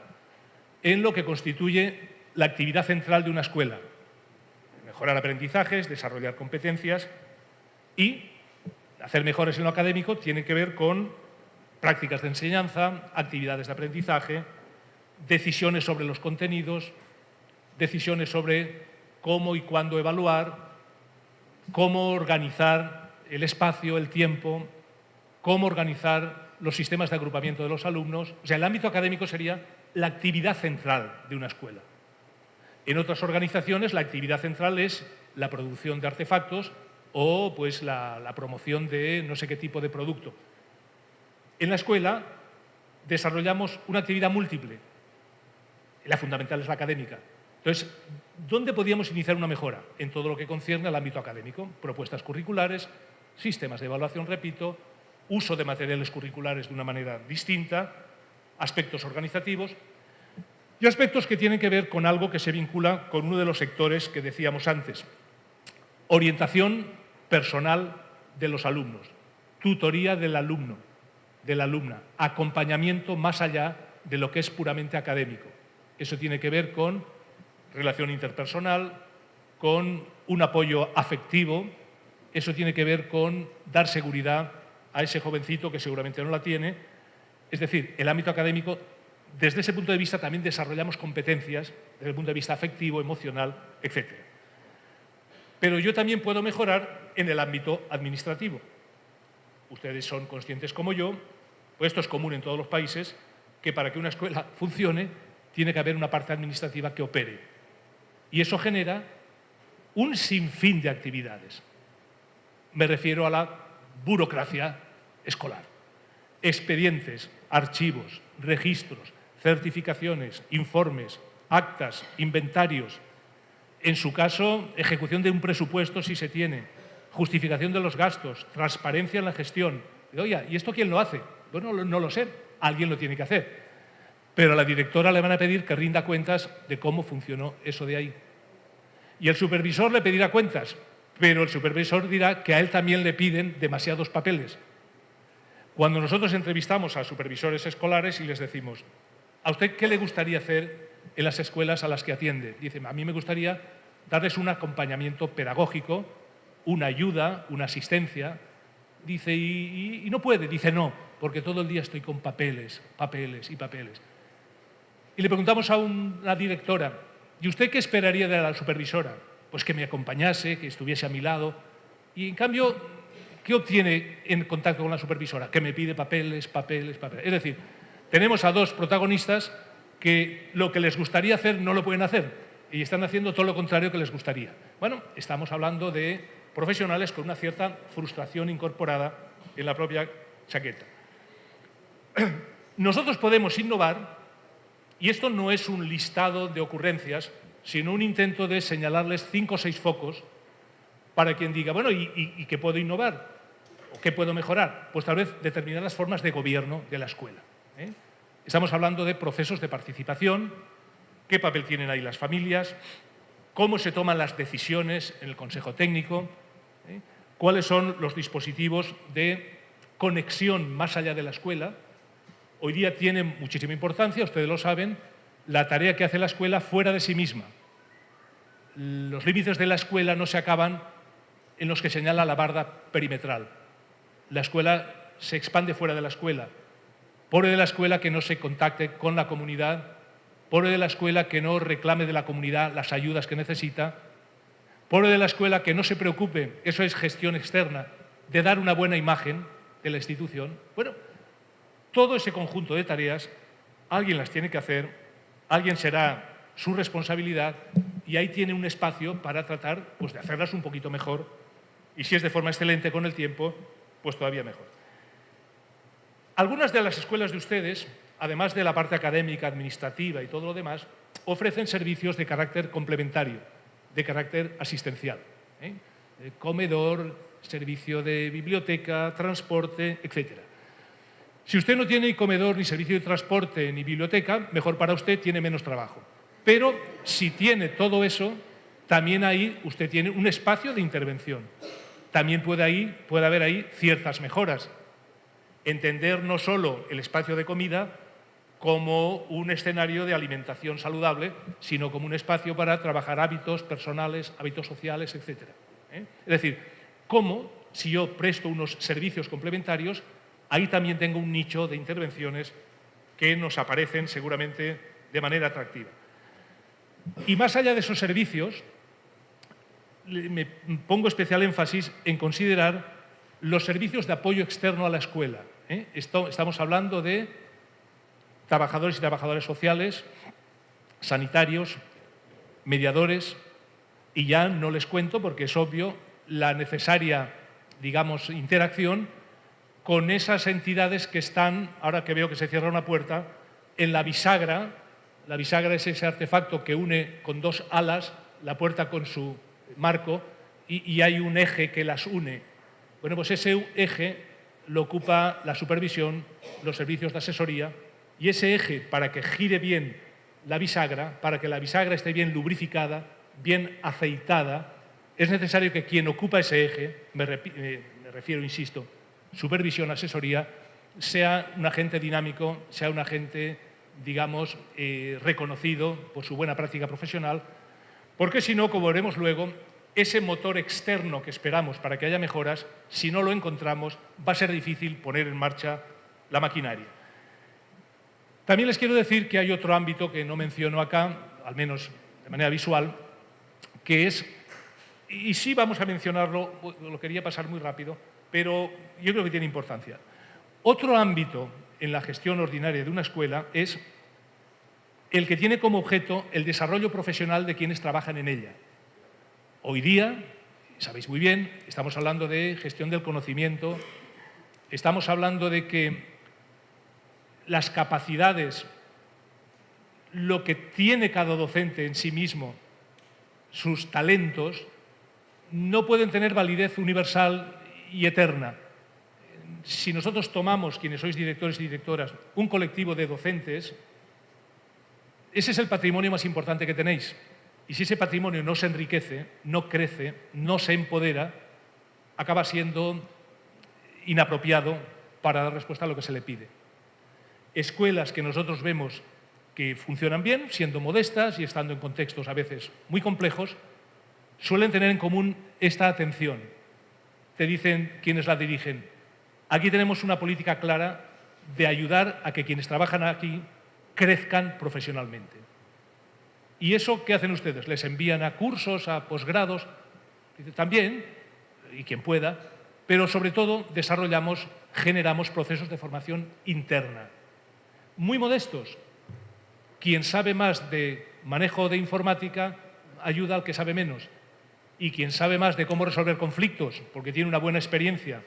en lo que constituye la actividad central de una escuela. Mejorar aprendizajes, desarrollar competencias y hacer mejoras en lo académico tiene que ver con prácticas de enseñanza, actividades de aprendizaje, decisiones sobre los contenidos, decisiones sobre cómo y cuándo evaluar, cómo organizar el espacio, el tiempo, cómo organizar los sistemas de agrupamiento de los alumnos. O sea, el ámbito académico sería la actividad central de una escuela. En otras organizaciones la actividad central es la producción de artefactos o pues, la promoción de no sé qué tipo de producto. En la escuela desarrollamos una actividad múltiple. La fundamental es la académica. Entonces, ¿dónde podríamos iniciar una mejora? En todo lo que concierne al ámbito académico. Propuestas curriculares, sistemas de evaluación, repito, uso de materiales curriculares de una manera distinta, aspectos organizativos y aspectos que tienen que ver con algo que se vincula con uno de los sectores que decíamos antes. Orientación personal de los alumnos, tutoría del alumno, de la alumna, acompañamiento más allá de lo que es puramente académico. Eso tiene que ver con relación interpersonal, con un apoyo afectivo, eso tiene que ver con dar seguridad a ese jovencito que seguramente no la tiene. Es decir, el ámbito académico, desde ese punto de vista también desarrollamos competencias, desde el punto de vista afectivo, emocional, etc. Pero yo también puedo mejorar en el ámbito administrativo. Ustedes son conscientes como yo, pues esto es común en todos los países, que para que una escuela funcione tiene que haber una parte administrativa que opere. Y eso genera un sinfín de actividades. Me refiero a la burocracia escolar. Expedientes, archivos, registros, certificaciones, informes, actas, inventarios. En su caso, ejecución de un presupuesto si se tiene, justificación de los gastos, transparencia en la gestión. Oiga, ¿y esto quién lo hace? Bueno, no lo sé, alguien lo tiene que hacer. Pero a la directora le van a pedir que rinda cuentas de cómo funcionó eso de ahí. Y el supervisor le pedirá cuentas, pero el supervisor dirá que a él también le piden demasiados papeles. Cuando nosotros entrevistamos a supervisores escolares y les decimos, ¿a usted qué le gustaría hacer en las escuelas a las que atiende? Dice, a mí me gustaría darles un acompañamiento pedagógico, una ayuda, una asistencia. Dice, ¿y no puede? Dice, no, porque todo el día estoy con papeles, papeles y papeles. Y le preguntamos a una directora, ¿y usted qué esperaría de la supervisora? Pues que me acompañase, que estuviese a mi lado. Y en cambio, ¿qué obtiene en contacto con la supervisora? Que me pide papeles, papeles, papeles. Es decir, tenemos a dos protagonistas que lo que les gustaría hacer no lo pueden hacer y están haciendo todo lo contrario que les gustaría. Bueno, estamos hablando de profesionales con una cierta frustración incorporada en la propia chaqueta. Nosotros podemos innovar, y esto no es un listado de ocurrencias, sino un intento de señalarles 5 o 6 focos para quien diga, bueno, ¿y qué puedo innovar? ¿O qué puedo mejorar? Pues tal vez determinadas formas de gobierno de la escuela. Estamos hablando de procesos de participación, qué papel tienen ahí las familias, cómo se toman las decisiones en el Consejo Técnico, cuáles son los dispositivos de conexión más allá de la escuela. Hoy día tiene muchísima importancia, ustedes lo saben, la tarea que hace la escuela fuera de sí misma. Los límites de la escuela no se acaban en los que señala la barda perimetral. La escuela se expande fuera de la escuela. Pobre de la escuela que no se contacte con la comunidad, pobre de la escuela que no reclame de la comunidad las ayudas que necesita, pobre de la escuela que no se preocupe, eso es gestión externa, de dar una buena imagen de la institución. Bueno, todo ese conjunto de tareas, alguien las tiene que hacer, alguien será su responsabilidad y ahí tiene un espacio para tratar pues, de hacerlas un poquito mejor y si es de forma excelente con el tiempo, pues todavía mejor. Algunas de las escuelas de ustedes, además de la parte académica, administrativa y todo lo demás, ofrecen servicios de carácter complementario, de carácter asistencial. Comedor, servicio de biblioteca, transporte, etc. Si usted no tiene ni comedor, ni servicio de transporte, ni biblioteca, mejor para usted, tiene menos trabajo. Pero si tiene todo eso, también ahí usted tiene un espacio de intervención. También puede haber ahí ciertas mejoras. Entender no solo el espacio de comida como un escenario de alimentación saludable, sino como un espacio para trabajar hábitos personales, hábitos sociales, etc. Es decir, cómo si yo presto unos servicios complementarios, ahí también tengo un nicho de intervenciones que nos aparecen seguramente de manera atractiva. Y más allá de esos servicios, me pongo especial énfasis en considerar los servicios de apoyo externo a la escuela. Estamos hablando de trabajadores y trabajadoras sociales, sanitarios, mediadores, y ya no les cuento, porque es obvio, la necesaria, digamos, interacción con esas entidades que están, ahora que veo que se cierra una puerta, en la bisagra. La bisagra es ese artefacto que une con dos alas la puerta con su marco y hay un eje que las une. Bueno, pues ese eje lo ocupa la supervisión, los servicios de asesoría, y ese eje, para que gire bien la bisagra, para que la bisagra esté bien lubrificada, bien aceitada, es necesario que quien ocupa ese eje, me refiero, insisto, supervisión, asesoría, sea un agente dinámico, sea un agente, digamos, reconocido por su buena práctica profesional, porque si no, como veremos luego, ese motor externo que esperamos para que haya mejoras, si no lo encontramos, va a ser difícil poner en marcha la maquinaria. También les quiero decir que hay otro ámbito que no menciono acá, al menos de manera visual, que es, y sí vamos a mencionarlo, lo quería pasar muy rápido, pero yo creo que tiene importancia. Otro ámbito en la gestión ordinaria de una escuela es el que tiene como objeto el desarrollo profesional de quienes trabajan en ella. Hoy día, sabéis muy bien, estamos hablando de gestión del conocimiento, estamos hablando de que las capacidades, lo que tiene cada docente en sí mismo, sus talentos, no pueden tener validez universal y eterna. Si nosotros tomamos, quienes sois directores y directoras, un colectivo de docentes, ese es el patrimonio más importante que tenéis. Y si ese patrimonio no se enriquece, no crece, no se empodera, acaba siendo inapropiado para dar respuesta a lo que se le pide. Escuelas que nosotros vemos que funcionan bien, siendo modestas y estando en contextos a veces muy complejos, suelen tener en común esta atención. Te dicen quienes la dirigen, aquí tenemos una política clara de ayudar a que quienes trabajan aquí crezcan profesionalmente. ¿Y eso qué hacen ustedes? ¿Les envían a cursos, a posgrados? También, y quien pueda, pero sobre todo generamos procesos de formación interna. Muy modestos. Quien sabe más de manejo de informática ayuda al que sabe menos. Y quien sabe más de cómo resolver conflictos, porque tiene una buena experiencia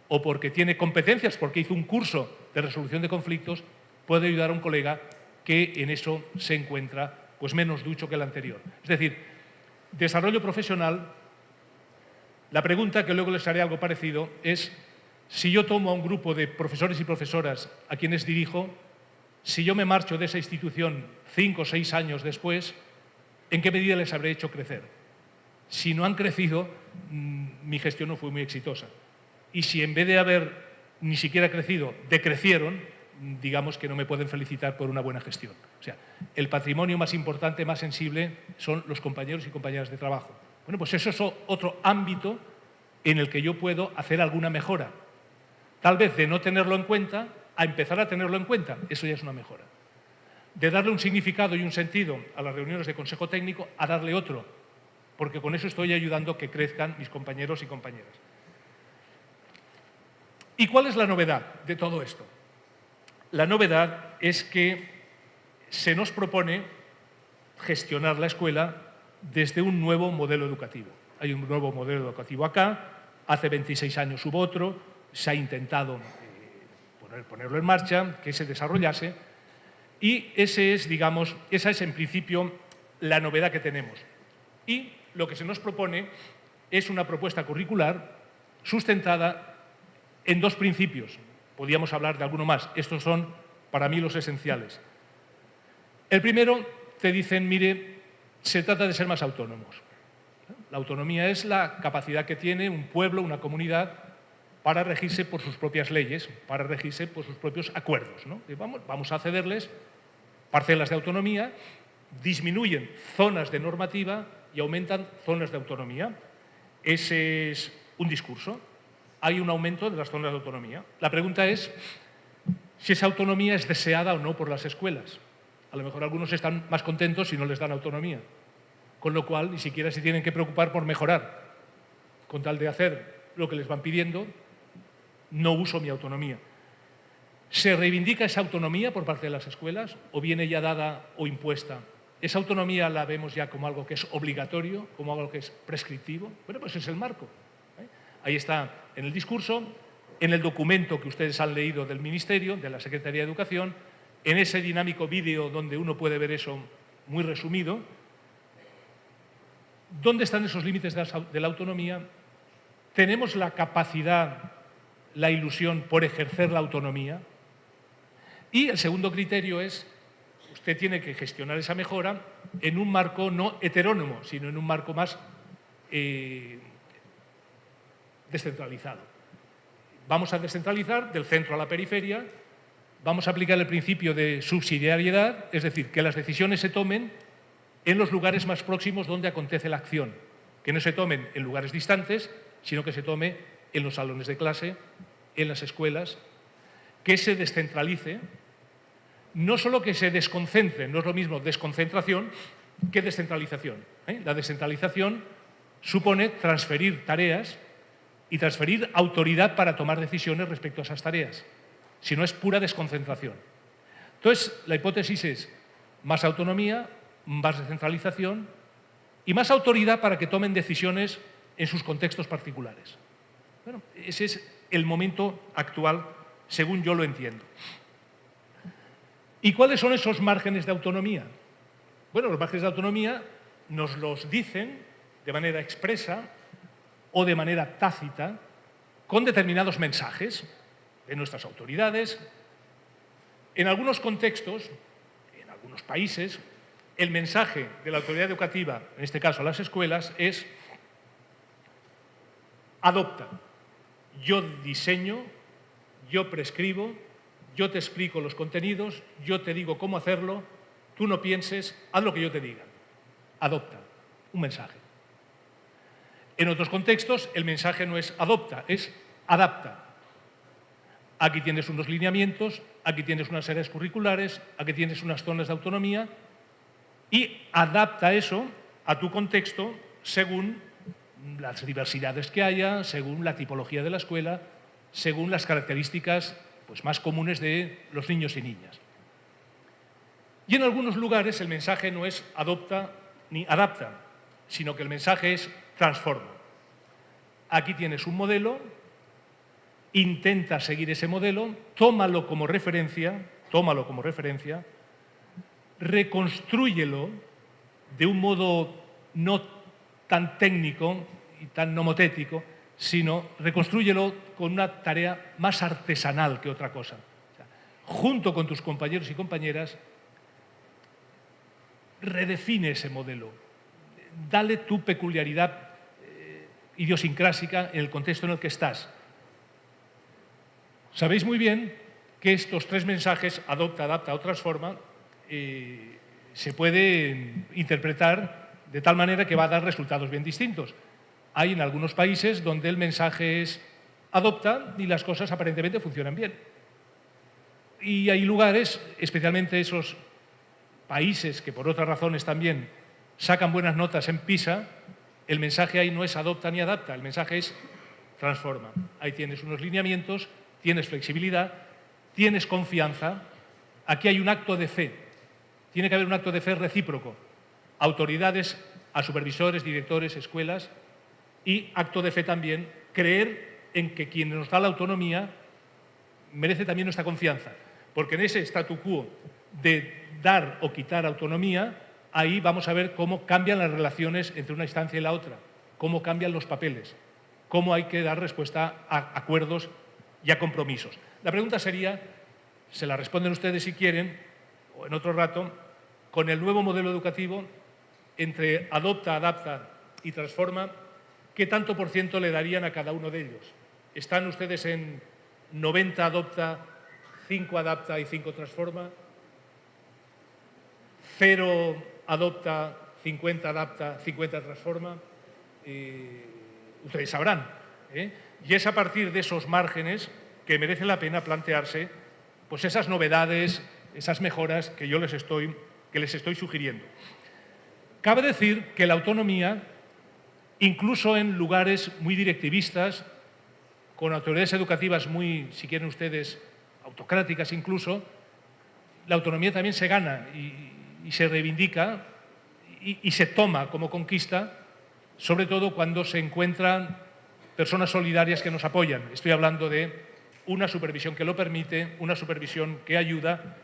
o porque tiene competencias, porque hizo un curso de resolución de conflictos, puede ayudar a un colega que en eso se encuentra pues menos ducho que el anterior. Es decir, desarrollo profesional, la pregunta que luego les haré algo parecido es si yo tomo a un grupo de profesores y profesoras a quienes dirijo, si yo me marcho de esa institución 5 o 6 años después, ¿en qué medida les habré hecho crecer? Si no han crecido, mi gestión no fue muy exitosa. Y si en vez de haber ni siquiera crecido, decrecieron, digamos que no me pueden felicitar por una buena gestión. O sea, el patrimonio más importante, más sensible, son los compañeros y compañeras de trabajo. Bueno, pues eso es otro ámbito en el que yo puedo hacer alguna mejora. Tal vez de no tenerlo en cuenta a empezar a tenerlo en cuenta, eso ya es una mejora. De darle un significado y un sentido a las reuniones de consejo técnico, a darle otro, porque con eso estoy ayudando a que crezcan mis compañeros y compañeras. ¿Y cuál es la novedad de todo esto? La novedad es que se nos propone gestionar la escuela desde un nuevo modelo educativo. Hay un nuevo modelo educativo acá, hace 26 años hubo otro, se ha intentado ponerlo en marcha, que se desarrollase, y esa es en principio la novedad que tenemos. Y lo que se nos propone es una propuesta curricular sustentada en 2 principios. Podríamos hablar de alguno más. Estos son, para mí, los esenciales. El primero, te dicen, mire, se trata de ser más autónomos. La autonomía es la capacidad que tiene un pueblo, una comunidad, para regirse por sus propias leyes, para regirse por sus propios acuerdos, ¿no? Vamos a cederles parcelas de autonomía, disminuyen zonas de normativa y aumentan zonas de autonomía. Ese es un discurso. hay un aumento de las zonas de autonomía. La pregunta es si esa autonomía es deseada o no por las escuelas. A lo mejor algunos están más contentos si no les dan autonomía, con lo cual ni siquiera se tienen que preocupar por mejorar. Con tal de hacer lo que les van pidiendo, no uso mi autonomía. ¿Se reivindica esa autonomía por parte de las escuelas o viene ya dada o impuesta? ¿Esa autonomía la vemos ya como algo que es obligatorio, como algo que es prescriptivo? Bueno, pues es el marco. Ahí está en el discurso, en el documento que ustedes han leído del Ministerio, de la Secretaría de Educación, en ese dinámico vídeo donde uno puede ver eso muy resumido. ¿Dónde están esos límites de la autonomía? ¿Tenemos la capacidad, la ilusión por ejercer la autonomía? Y el segundo criterio es, usted tiene que gestionar esa mejora en un marco no heterónomo, sino en un marco más descentralizado. Vamos a descentralizar del centro a la periferia, vamos a aplicar el principio de subsidiariedad, es decir, que las decisiones se tomen en los lugares más próximos donde acontece la acción, que no se tomen en lugares distantes, sino que se tome en los salones de clase, en las escuelas, que se descentralice, no solo que se desconcentre, no es lo mismo desconcentración que descentralización. La descentralización supone transferir tareas y transferir autoridad para tomar decisiones respecto a esas tareas, si no es pura desconcentración. Entonces, la hipótesis es más autonomía, más descentralización y más autoridad para que tomen decisiones en sus contextos particulares. Bueno, ese es el momento actual, según yo lo entiendo. ¿Y cuáles son esos márgenes de autonomía? Bueno, los márgenes de autonomía nos los dicen de manera expresa o de manera tácita con determinados mensajes de nuestras autoridades. En algunos contextos, en algunos países, el mensaje de la autoridad educativa, en este caso las escuelas, es adopta. Yo diseño, yo prescribo, yo te explico los contenidos, yo te digo cómo hacerlo, tú no pienses, haz lo que yo te diga. Adopta. Un mensaje. En otros contextos, el mensaje no es adopta, es adapta. Aquí tienes unos lineamientos, aquí tienes unas áreas curriculares, aquí tienes unas zonas de autonomía y adapta eso a tu contexto según las diversidades que haya, según la tipología de la escuela, según las características pues, más comunes de los niños y niñas. Y en algunos lugares el mensaje no es adopta ni adapta, sino que el mensaje es transforma. Aquí tienes un modelo, intenta seguir ese modelo, tómalo como referencia, reconstrúyelo de un modo no tan técnico y tan nomotético, sino reconstrúyelo con una tarea más artesanal que otra cosa. O sea, junto con tus compañeros y compañeras, redefine ese modelo, dale tu peculiaridad idiosincrásica en el contexto en el que estás. Sabéis muy bien que estos tres mensajes, adopta, adapta o transforma, se pueden interpretar de tal manera que va a dar resultados bien distintos. Hay en algunos países donde el mensaje es adopta y las cosas aparentemente funcionan bien. Y hay lugares, especialmente esos países que por otras razones también sacan buenas notas en PISA, el mensaje ahí no es adopta ni adapta, el mensaje es transforma. Ahí tienes unos lineamientos, tienes flexibilidad, tienes confianza. Aquí hay un acto de fe. Tiene que haber un acto de fe recíproco. Autoridades a supervisores, directores, escuelas y acto de fe también, creer en que quien nos da la autonomía merece también nuestra confianza. Porque en ese statu quo de dar o quitar autonomía, ahí vamos a ver cómo cambian las relaciones entre una instancia y la otra, cómo cambian los papeles, cómo hay que dar respuesta a acuerdos y a compromisos. La pregunta sería, se la responden ustedes si quieren, o en otro rato, con el nuevo modelo educativo, entre adopta, adapta y transforma, ¿qué tanto por ciento le darían a cada uno de ellos? ¿Están ustedes en 90 adopta, 5 adapta y 5 transforma? 0 adopta, 50 adapta, 50 transforma. Ustedes sabrán. Y es a partir de esos márgenes que merece la pena plantearse pues esas novedades, esas mejoras que les estoy sugiriendo. Cabe decir que la autonomía, incluso en lugares muy directivistas, con autoridades educativas muy, si quieren ustedes, autocráticas incluso, la autonomía también se gana y se reivindica y se toma como conquista, sobre todo cuando se encuentran personas solidarias que nos apoyan. Estoy hablando de una supervisión que lo permite, una supervisión que ayuda,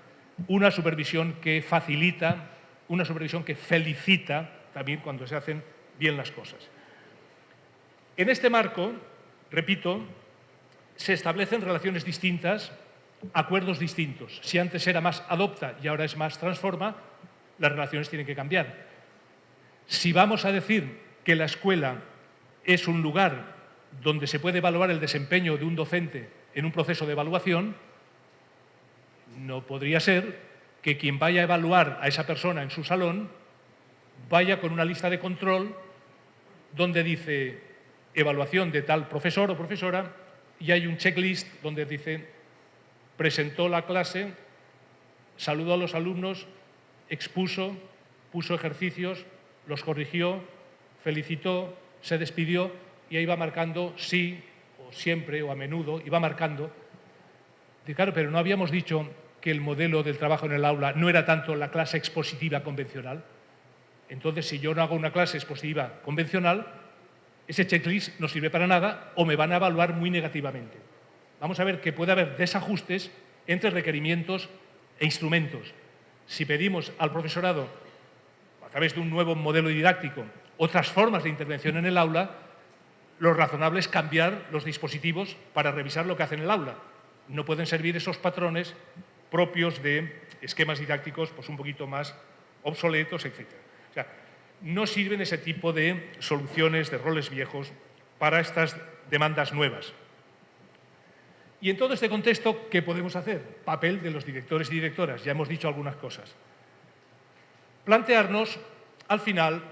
una supervisión que facilita, una supervisión que felicita también cuando se hacen bien las cosas. En este marco, repito, se establecen relaciones distintas, acuerdos distintos. Si antes era más adopta y ahora es más transforma, las relaciones tienen que cambiar. Si vamos a decir que la escuela es un lugar donde se puede evaluar el desempeño de un docente en un proceso de evaluación, no podría ser que quien vaya a evaluar a esa persona en su salón vaya con una lista de control donde dice evaluación de tal profesor o profesora y hay un checklist donde dice presentó la clase, saludó a los alumnos, expuso, puso ejercicios, los corrigió, felicitó, se despidió y ahí va marcando sí o siempre o a menudo, y va marcando. Y claro, pero no habíamos dicho que el modelo del trabajo en el aula no era tanto la clase expositiva convencional. Entonces, si yo no hago una clase expositiva convencional, ese checklist no sirve para nada o me van a evaluar muy negativamente. Vamos a ver que puede haber desajustes entre requerimientos e instrumentos. Si pedimos al profesorado, a través de un nuevo modelo didáctico, otras formas de intervención en el aula, lo razonable es cambiar los dispositivos para revisar lo que hacen en el aula. No pueden servir esos patrones propios de esquemas didácticos pues un poquito más obsoletos, etc. O sea, no sirven ese tipo de soluciones, de roles viejos, para estas demandas nuevas. Y en todo este contexto, ¿qué podemos hacer? Papel de los directores y directoras. Ya hemos dicho algunas cosas. Plantearnos, al final,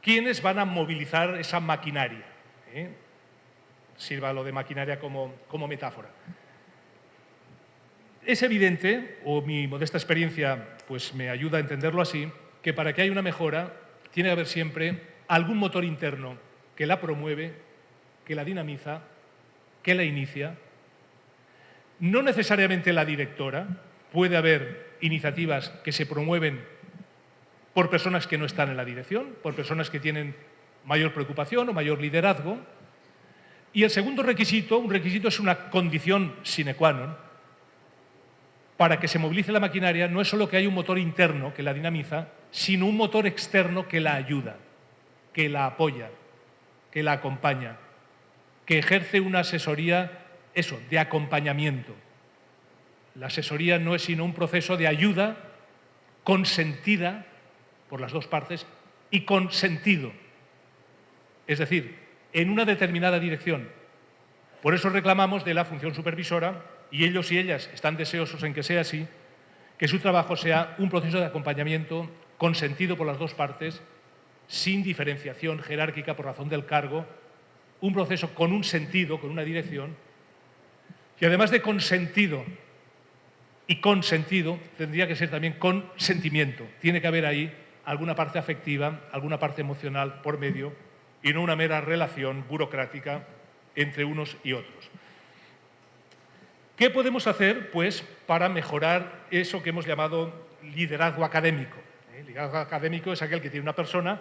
quiénes van a movilizar esa maquinaria. Sirva lo de maquinaria como metáfora. Es evidente, o mi modesta experiencia pues me ayuda a entenderlo así, que para que haya una mejora tiene que haber siempre algún motor interno que la promueve, que la dinamiza, que la inicia. No necesariamente la directora, puede haber iniciativas que se promueven por personas que no están en la dirección, por personas que tienen mayor preocupación o mayor liderazgo. Y el segundo requisito, un requisito es una condición sine qua non, para que se movilice la maquinaria no es solo que haya un motor interno que la dinamiza, sino un motor externo que la ayuda, que la apoya, que la acompaña, que ejerce una asesoría, de acompañamiento. La asesoría no es sino un proceso de ayuda consentida por las dos partes y con sentido. Es decir, en una determinada dirección. Por eso reclamamos de la función supervisora, y ellos y ellas están deseosos en que sea así, que su trabajo sea un proceso de acompañamiento consentido por las dos partes, sin diferenciación jerárquica por razón del cargo, un proceso con un sentido, con una dirección, y además de consentido y consentido, tendría que ser también con sentimiento. Tiene que haber ahí alguna parte afectiva, alguna parte emocional por medio, y no una mera relación burocrática entre unos y otros. ¿Qué podemos hacer, pues, para mejorar eso que hemos llamado liderazgo académico? El liderazgo académico es aquel que tiene una persona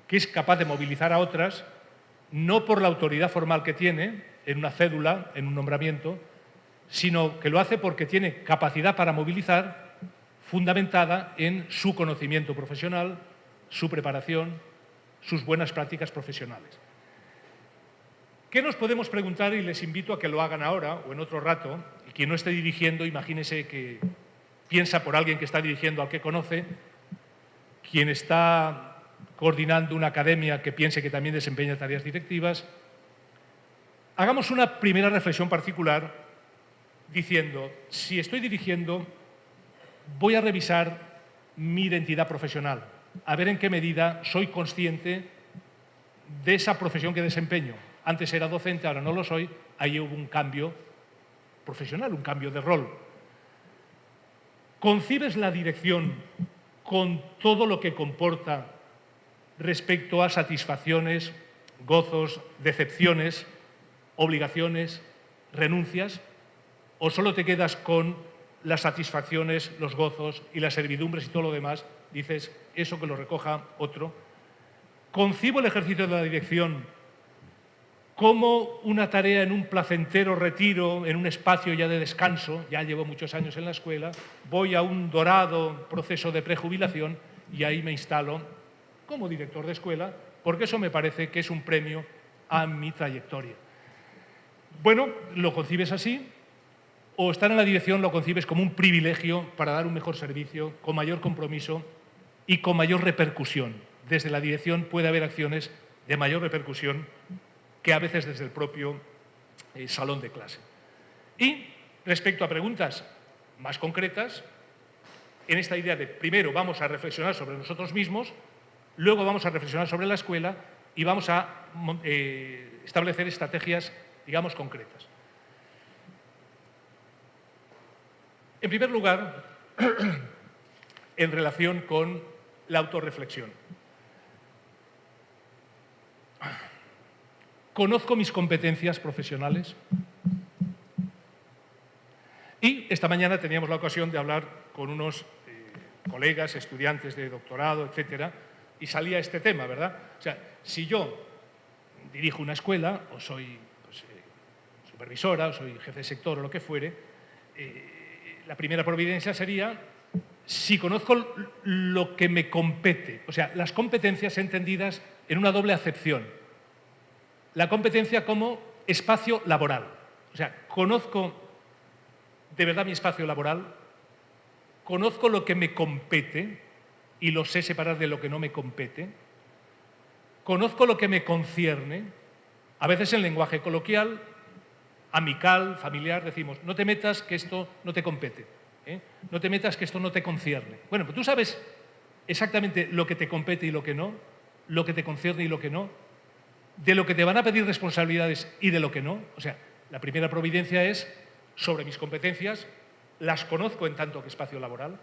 que es capaz de movilizar a otras, no por la autoridad formal que tiene, en una cédula, en un nombramiento, sino que lo hace porque tiene capacidad para movilizar fundamentada en su conocimiento profesional, su preparación, sus buenas prácticas profesionales. ¿Qué nos podemos preguntar? Y les invito a que lo hagan ahora o en otro rato. Y quien no esté dirigiendo, imagínese que piensa por alguien que está dirigiendo al que conoce, quien está coordinando una academia que piense que también desempeña tareas directivas. Hagamos una primera reflexión particular diciendo, si estoy dirigiendo, voy a revisar mi identidad profesional, a ver en qué medida soy consciente de esa profesión que desempeño, antes era docente, ahora no lo soy, ahí hubo un cambio profesional, un cambio de rol. ¿Concibes la dirección con todo lo que comporta respecto a satisfacciones, gozos, decepciones, obligaciones, renuncias? ¿O solo te quedas con las satisfacciones, los gozos y las servidumbres y todo lo demás? Dices, eso que lo recoja otro. ¿Concibo el ejercicio de la dirección como una tarea en un placentero retiro, en un espacio ya de descanso? Ya llevo muchos años en la escuela, voy a un dorado proceso de prejubilación y ahí me instalo como director de escuela, porque eso me parece que es un premio a mi trayectoria. Bueno, ¿lo concibes así? ¿O estar en la dirección lo concibes como un privilegio para dar un mejor servicio, con mayor compromiso y con mayor repercusión? Desde la dirección puede haber acciones de mayor repercusión que a veces desde el propio salón de clase. Y respecto a preguntas más concretas, en esta idea de primero vamos a reflexionar sobre nosotros mismos, luego vamos a reflexionar sobre la escuela y vamos a establecer estrategias, digamos, concretas. En primer lugar, en relación con la autorreflexión. ¿Conozco mis competencias profesionales? Y esta mañana teníamos la ocasión de hablar con unos colegas, estudiantes de doctorado, etcétera, y salía este tema, ¿verdad? O sea, si yo dirijo una escuela, o soy supervisora, o soy jefe de sector, o lo que fuere, la primera providencia sería si conozco lo que me compete, o sea, las competencias entendidas en una doble acepción. La competencia como espacio laboral, o sea, conozco de verdad mi espacio laboral, conozco lo que me compete y lo sé separar de lo que no me compete, conozco lo que me concierne, a veces en lenguaje coloquial, amical, familiar, decimos, no te metas que esto no te compete, no te metas que esto no te concierne. Bueno, pues tú sabes exactamente lo que te compete y lo que no, lo que te concierne y lo que no, de lo que te van a pedir responsabilidades y de lo que no. O sea, la primera providencia es sobre mis competencias, las conozco en tanto que espacio laboral,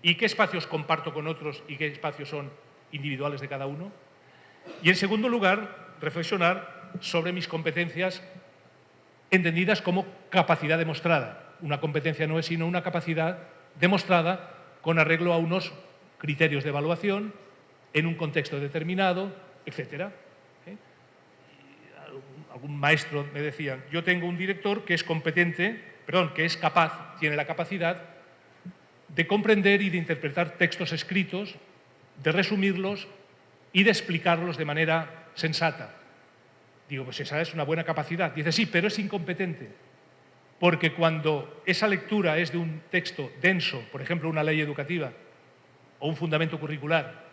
y qué espacios comparto con otros y qué espacios son individuales de cada uno. Y en segundo lugar, reflexionar sobre mis competencias entendidas como capacidad demostrada. Una competencia no es sino una capacidad demostrada con arreglo a unos criterios de evaluación, en un contexto determinado, etc. Algún maestro me decía, yo tengo un director que es competente, que es capaz, tiene la capacidad de comprender y de interpretar textos escritos, de resumirlos y de explicarlos de manera sensata. Digo, pues esa es una buena capacidad. Dice, sí, pero es incompetente, porque cuando esa lectura es de un texto denso, por ejemplo, una ley educativa o un fundamento curricular,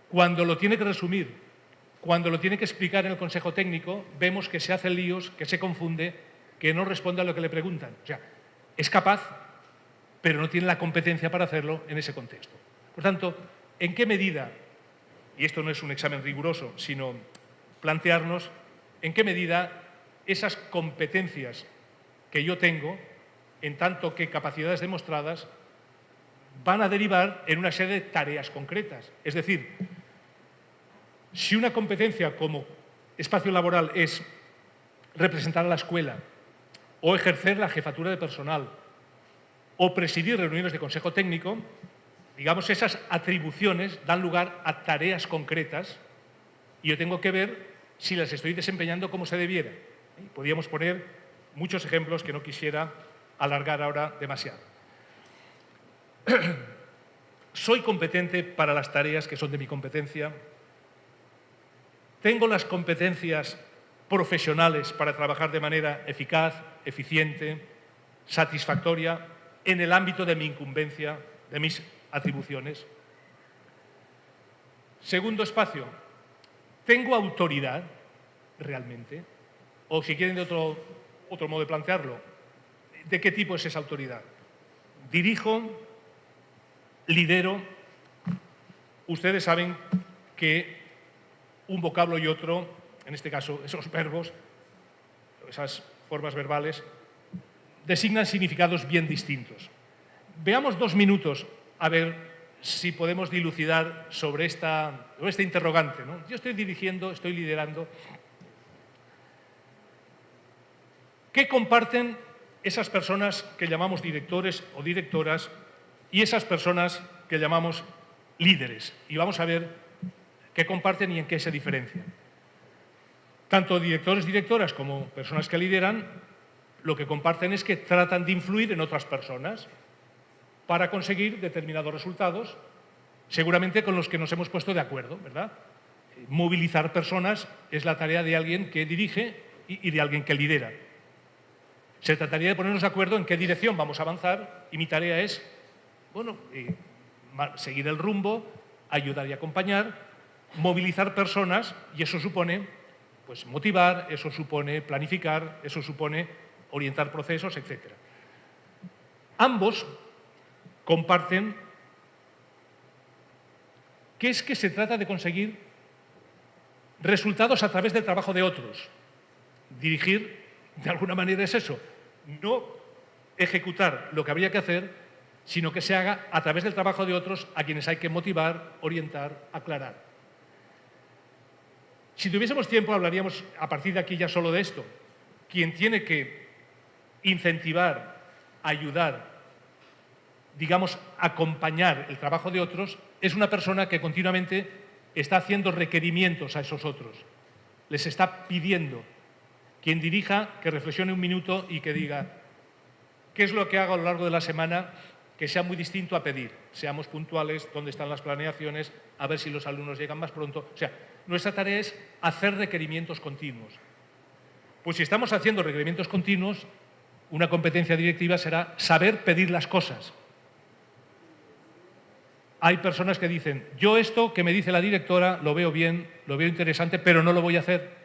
cuando lo tiene que resumir, cuando lo tiene que explicar en el consejo técnico, vemos que se hace líos, que se confunde, que no responde a lo que le preguntan. O sea, es capaz, pero no tiene la competencia para hacerlo en ese contexto. Por tanto, ¿en qué medida, y esto no es un examen riguroso, sino plantearnos en qué medida esas competencias que yo tengo, en tanto que capacidades demostradas, van a derivar en una serie de tareas concretas? Es decir, si una competencia como espacio laboral es representar a la escuela, o ejercer la jefatura de personal, o presidir reuniones de consejo técnico, digamos, esas atribuciones dan lugar a tareas concretas y yo tengo que ver si las estoy desempeñando como se debiera. Podríamos poner muchos ejemplos que no quisiera alargar ahora demasiado. ¿Soy competente para las tareas que son de mi competencia? ¿Tengo las competencias profesionales para trabajar de manera eficaz, eficiente, satisfactoria en el ámbito de mi incumbencia, de mis atribuciones? Segundo espacio, ¿tengo autoridad realmente? O si quieren de otro modo de plantearlo, ¿de qué tipo es esa autoridad? ¿Dirijo? ¿Lidero? Ustedes saben que un vocablo y otro en este caso esos verbos, esas formas verbales, designan significados bien distintos. Veamos 2 minutos a ver si podemos dilucidar sobre este interrogante, ¿no? Yo estoy dirigiendo, estoy liderando. ¿Qué comparten esas personas que llamamos directores o directoras y esas personas que llamamos líderes? Y vamos a ver qué comparten y en qué se diferencian. Tanto directores, directoras como personas que lideran, lo que comparten es que tratan de influir en otras personas para conseguir determinados resultados, seguramente con los que nos hemos puesto de acuerdo, ¿verdad? Movilizar personas es la tarea de alguien que dirige y de alguien que lidera. Se trataría de ponernos de acuerdo en qué dirección vamos a avanzar y mi tarea es, bueno, seguir el rumbo, ayudar y acompañar, movilizar personas y eso supone, pues, motivar, eso supone planificar, eso supone orientar procesos, etc. Ambos comparten que es que se trata de conseguir resultados a través del trabajo de otros. Dirigir, de alguna manera, es eso, no ejecutar lo que habría que hacer, sino que se haga a través del trabajo de otros a quienes hay que motivar, orientar, aclarar. Si tuviésemos tiempo, hablaríamos a partir de aquí ya solo de esto. Quien tiene que incentivar, ayudar, digamos, acompañar el trabajo de otros, es una persona que continuamente está haciendo requerimientos a esos otros. Les está pidiendo. Quien dirija, que reflexione un minuto y que diga qué es lo que hago a lo largo de la semana que sea muy distinto a pedir. Seamos puntuales, dónde están las planeaciones, a ver si los alumnos llegan más pronto. O sea, nuestra tarea es hacer requerimientos continuos. Pues si estamos haciendo requerimientos continuos, una competencia directiva será saber pedir las cosas. Hay personas que dicen, yo esto que me dice la directora lo veo bien, lo veo interesante, pero no lo voy a hacer.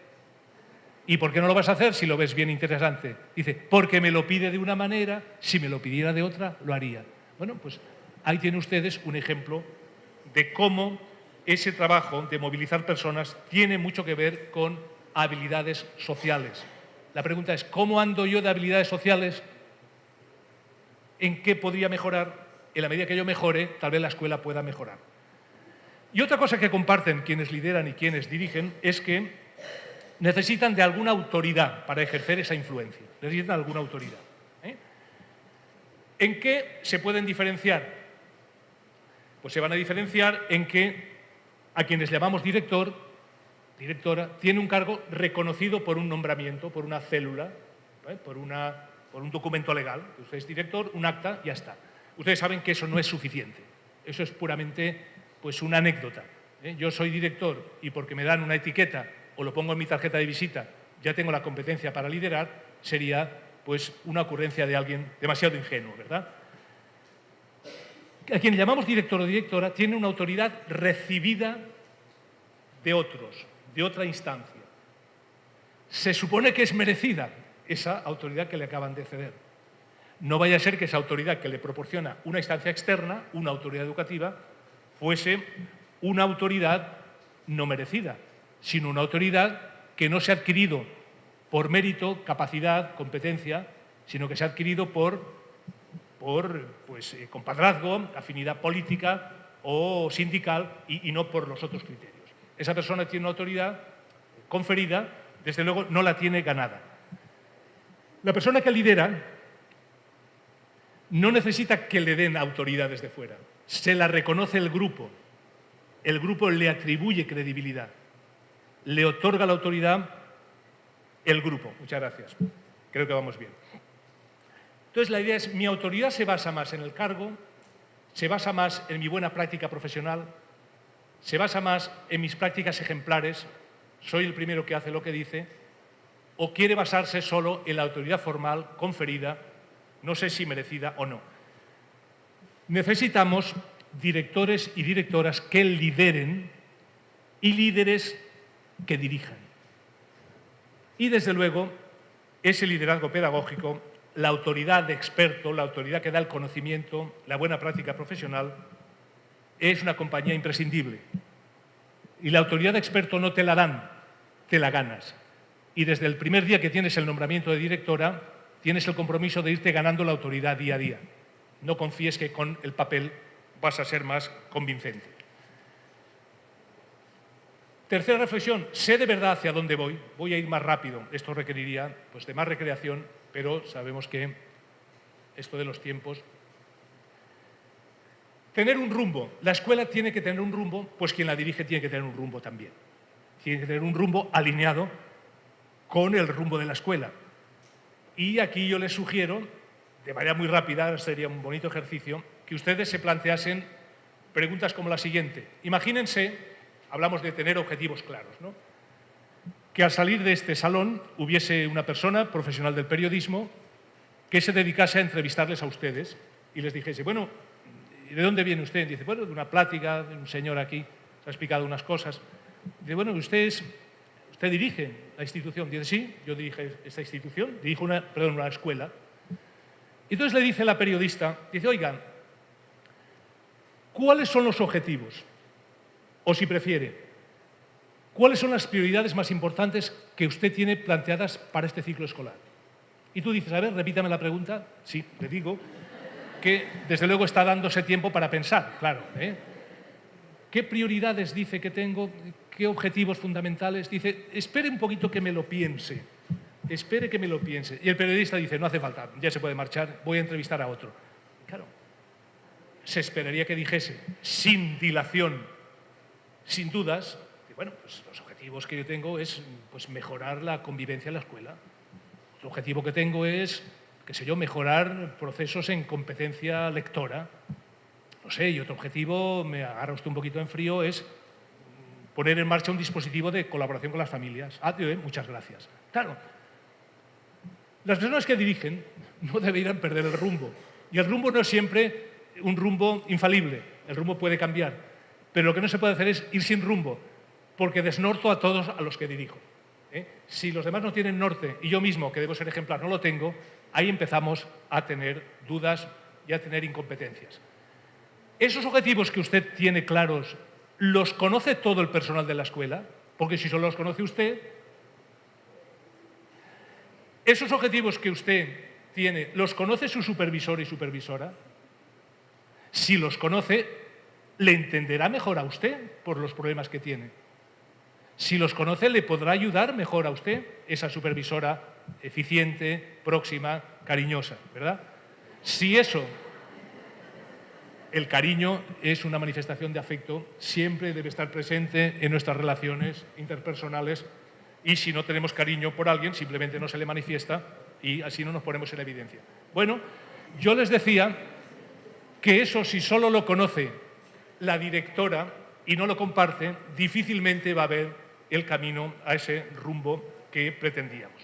¿Y por qué no lo vas a hacer si lo ves bien interesante? Dice, porque me lo pide de una manera, si me lo pidiera de otra, lo haría. Bueno, pues ahí tienen ustedes un ejemplo de cómo ese trabajo de movilizar personas tiene mucho que ver con habilidades sociales. La pregunta es, ¿cómo ando yo de habilidades sociales? ¿En qué podría mejorar? En la medida que yo mejore, tal vez la escuela pueda mejorar. Y otra cosa que comparten quienes lideran y quienes dirigen es que necesitan de alguna autoridad para ejercer esa influencia. Necesitan alguna autoridad. ¿En qué se pueden diferenciar? Pues se van a diferenciar en que a quienes llamamos director, directora, tiene un cargo reconocido por un nombramiento, por una célula, por un documento legal. Usted es director, un acta, ya está. Ustedes saben que eso no es suficiente. Eso es puramente, pues, una anécdota. Yo soy director y porque me dan una etiqueta o lo pongo en mi tarjeta de visita, ya tengo la competencia para liderar, sería, pues, una ocurrencia de alguien demasiado ingenuo, ¿verdad? A quien llamamos director o directora tiene una autoridad recibida de otros, de otra instancia. Se supone que es merecida esa autoridad que le acaban de ceder. No vaya a ser que esa autoridad que le proporciona una instancia externa, una autoridad educativa, fuese una autoridad no merecida, sino una autoridad que no se ha adquirido por mérito, capacidad, competencia, sino que se ha adquirido por compadrazgo, afinidad política o sindical y no por los otros criterios. Esa persona tiene una autoridad conferida, desde luego no la tiene ganada. La persona que lidera no necesita que le den autoridad desde fuera, se la reconoce el grupo le atribuye credibilidad, le otorga la autoridad el grupo. Muchas gracias, creo que vamos bien. Entonces la idea es, mi autoridad se basa más en el cargo, se basa más en mi buena práctica profesional, se basa más en mis prácticas ejemplares, soy el primero que hace lo que dice, o quiere basarse solo en la autoridad formal conferida, no sé si merecida o no. Necesitamos directores y directoras que lideren y líderes que dirijan. Y desde luego, ese liderazgo pedagógico, la autoridad de experto, la autoridad que da el conocimiento, la buena práctica profesional, es una compañía imprescindible. Y la autoridad de experto no te la dan te la ganas. Y desde el primer día que tienes el nombramiento de directora, tienes el compromiso de irte ganando la autoridad día a día. No confíes que con el papel vas a ser más convincente. Tercera reflexión, sé de verdad hacia dónde voy. Voy a ir más rápido. Esto requeriría pues, de más recreación, pero sabemos que esto de los tiempos... Tener un rumbo. La escuela tiene que tener un rumbo, pues quien la dirige tiene que tener un rumbo también. Tiene que tener un rumbo alineado con el rumbo de la escuela. Y aquí yo les sugiero, de manera muy rápida, sería un bonito ejercicio, que ustedes se planteasen preguntas como la siguiente. Imagínense, hablamos de tener objetivos claros, ¿no? Que al salir de este salón hubiese una persona profesional del periodismo que se dedicase a entrevistarles a ustedes y les dijese, bueno, ¿de dónde viene usted? Dice, bueno, de una plática, de un señor aquí, se ha explicado unas cosas. Dice, bueno, usted dirige la institución. Dice, sí, yo dirijo esta institución, dirijo una escuela. Y entonces le dice la periodista, dice, oigan, ¿cuáles son los objetivos? O si prefiere, ¿cuáles son las prioridades más importantes que usted tiene planteadas para este ciclo escolar? Y tú dices, a ver, repítame la pregunta. Sí, le digo que desde luego está dándose tiempo para pensar, claro. ¿Qué prioridades dice que tengo? ¿Qué objetivos fundamentales? Dice, espere un poquito que me lo piense. Espere que me lo piense. Y el periodista dice, no hace falta, ya se puede marchar, voy a entrevistar a otro. Claro, se esperaría que dijese, sin dilación, sin dudas, bueno, pues los objetivos que yo tengo es pues, mejorar la convivencia en la escuela. Otro objetivo que tengo es, qué sé yo, mejorar procesos en competencia lectora. No sé, y otro objetivo, me agarra usted un poquito en frío, es poner en marcha un dispositivo de colaboración con las familias. Ah, tío, muchas gracias. Claro, las personas que dirigen no deberían perder el rumbo. Y el rumbo no es siempre un rumbo infalible. El rumbo puede cambiar. Pero lo que no se puede hacer es ir sin rumbo, porque desnorto a todos a los que dirijo. Si los demás no tienen norte y yo mismo, que debo ser ejemplar, no lo tengo, ahí empezamos a tener dudas y a tener incompetencias. Esos objetivos que usted tiene claros, ¿los conoce todo el personal de la escuela? Porque si solo los conoce usted, esos objetivos que usted tiene, ¿los conoce su supervisor y supervisora? Si los conoce, ¿le entenderá mejor a usted por los problemas que tiene? Si los conoce, ¿le podrá ayudar mejor a usted, esa supervisora eficiente, próxima, cariñosa, ¿verdad? Si eso, el cariño es una manifestación de afecto, siempre debe estar presente en nuestras relaciones interpersonales y si no tenemos cariño por alguien, simplemente no se le manifiesta y así no nos ponemos en evidencia. Bueno, yo les decía que eso, si solo lo conoce la directora y no lo comparte, difícilmente va a haber el camino a ese rumbo que pretendíamos.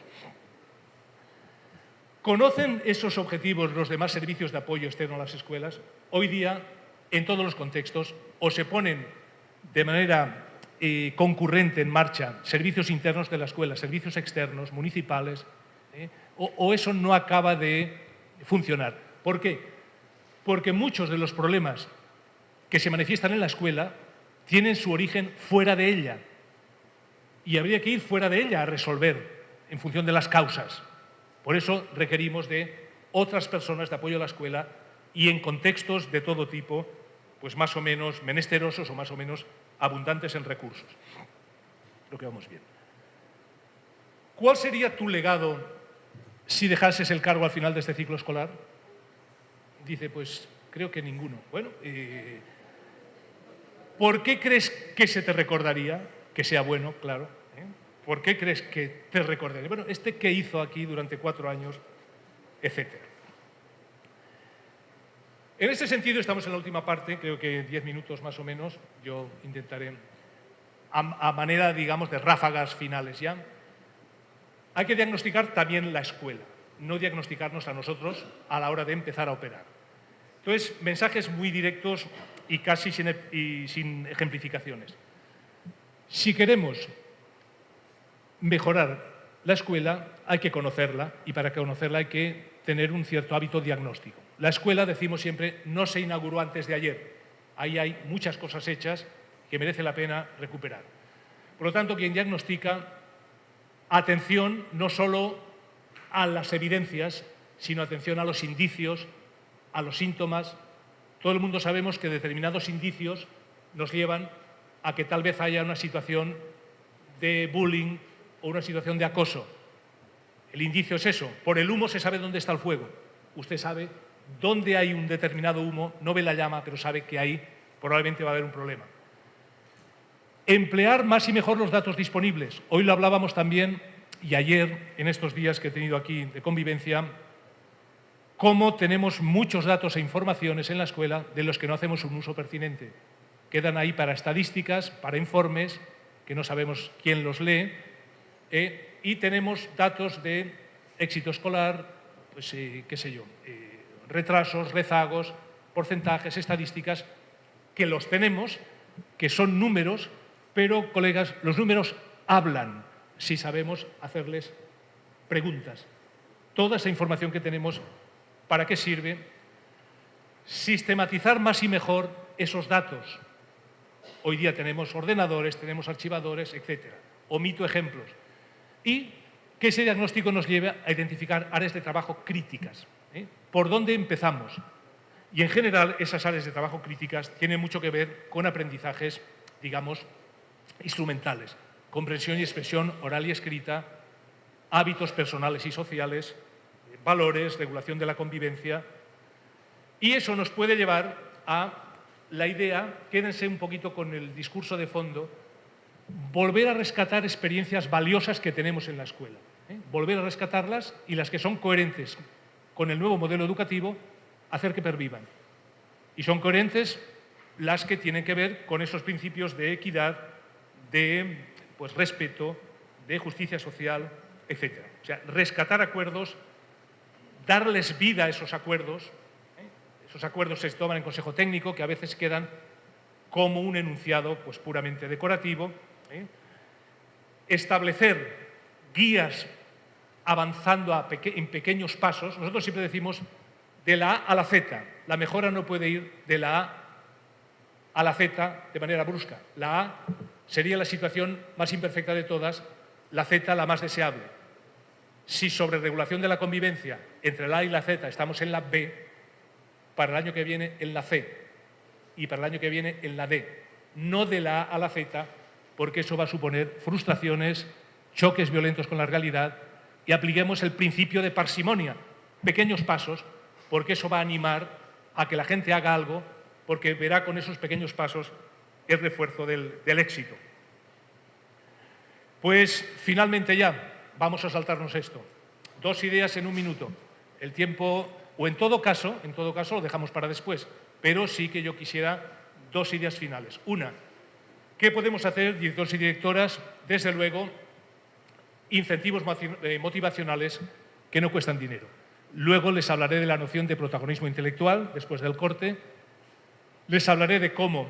¿Conocen esos objetivos los demás servicios de apoyo externo a las escuelas? Hoy día, en todos los contextos, o se ponen de manera concurrente en marcha servicios internos de la escuela, servicios externos, municipales, o eso no acaba de funcionar. ¿Por qué? Porque muchos de los problemas que se manifiestan en la escuela tienen su origen fuera de ella y habría que ir fuera de ella a resolver en función de las causas. Por eso requerimos de otras personas de apoyo a la escuela y en contextos de todo tipo, pues más o menos menesterosos o más o menos abundantes en recursos. Creo que vamos bien. ¿Cuál sería tu legado si dejases el cargo al final de este ciclo escolar? Dice, pues creo que ninguno. Bueno, ¿por qué crees que se te recordaría? Que sea bueno, claro. ¿Por qué crees que te recordaría? Bueno, ¿qué hizo aquí durante 4 años? Etcétera. En ese sentido, estamos en la última parte, creo que 10 minutos más o menos, yo intentaré, a manera, digamos, de ráfagas finales ya. Hay que diagnosticar también la escuela, no diagnosticarnos a nosotros a la hora de empezar a operar. Entonces, mensajes muy directos y casi sin ejemplificaciones. Si queremos mejorar la escuela, hay que conocerla y para conocerla hay que tener un cierto hábito diagnóstico. La escuela, decimos siempre, no se inauguró antes de ayer. Ahí hay muchas cosas hechas que merece la pena recuperar. Por lo tanto, quien diagnostica atención no solo a las evidencias, sino atención a los indicios, a los síntomas. Todo el mundo sabemos que determinados indicios nos llevan a que tal vez haya una situación de bullying o una situación de acoso. El indicio es eso. Por el humo se sabe dónde está el fuego. Usted sabe dónde hay un determinado humo, no ve la llama, pero sabe que ahí probablemente va a haber un problema. Emplear más y mejor los datos disponibles. Hoy lo hablábamos también, y ayer, en estos días que he tenido aquí de convivencia, cómo tenemos muchos datos e informaciones en la escuela de los que no hacemos un uso pertinente. Quedan ahí para estadísticas, para informes, que no sabemos quién los lee, y tenemos datos de éxito escolar, pues qué sé yo, retrasos, rezagos, porcentajes, estadísticas, que los tenemos, que son números, pero, colegas, los números hablan si sabemos hacerles preguntas. Toda esa información que tenemos, ¿para qué sirve? Sistematizar más y mejor esos datos. Hoy día tenemos ordenadores, tenemos archivadores, etcétera. Omito ejemplos. Y que ese diagnóstico nos lleve a identificar áreas de trabajo críticas. ¿Por dónde empezamos? Y en general esas áreas de trabajo críticas tienen mucho que ver con aprendizajes, digamos, instrumentales. Comprensión y expresión oral y escrita, hábitos personales y sociales, valores, regulación de la convivencia. Y eso nos puede llevar a la idea, quédense un poquito con el discurso de fondo, volver a rescatar experiencias valiosas que tenemos en la escuela. Volver a rescatarlas y las que son coherentes con el nuevo modelo educativo, hacer que pervivan. Y son coherentes las que tienen que ver con esos principios de equidad, de respeto, de justicia social, etc. O sea, rescatar acuerdos, darles vida a esos acuerdos. Esos acuerdos se toman en consejo técnico, que a veces quedan como un enunciado puramente decorativo. Establecer guías avanzando en pequeños pasos. Nosotros siempre decimos de la A a la Z. La mejora no puede ir de la A la Z de manera brusca. La A sería la situación más imperfecta de todas, la Z la más deseable. Si sobre regulación de la convivencia entre la A y la Z estamos en la B, para el año que viene en la C y para el año que viene en la D. No de la A a la Z, porque eso va a suponer frustraciones, choques violentos con la realidad, y apliquemos el principio de parsimonia, pequeños pasos, porque eso va a animar a que la gente haga algo, porque verá con esos pequeños pasos el refuerzo del éxito. Pues finalmente ya, vamos a saltarnos esto. 2 ideas en 1 minuto. El tiempo, o en todo caso lo dejamos para después, pero sí que yo quisiera 2 ideas finales. Una, ¿qué podemos hacer, directores y directoras? Desde luego, incentivos motivacionales que no cuestan dinero. Luego les hablaré de la noción de protagonismo intelectual, después del corte. Les hablaré de cómo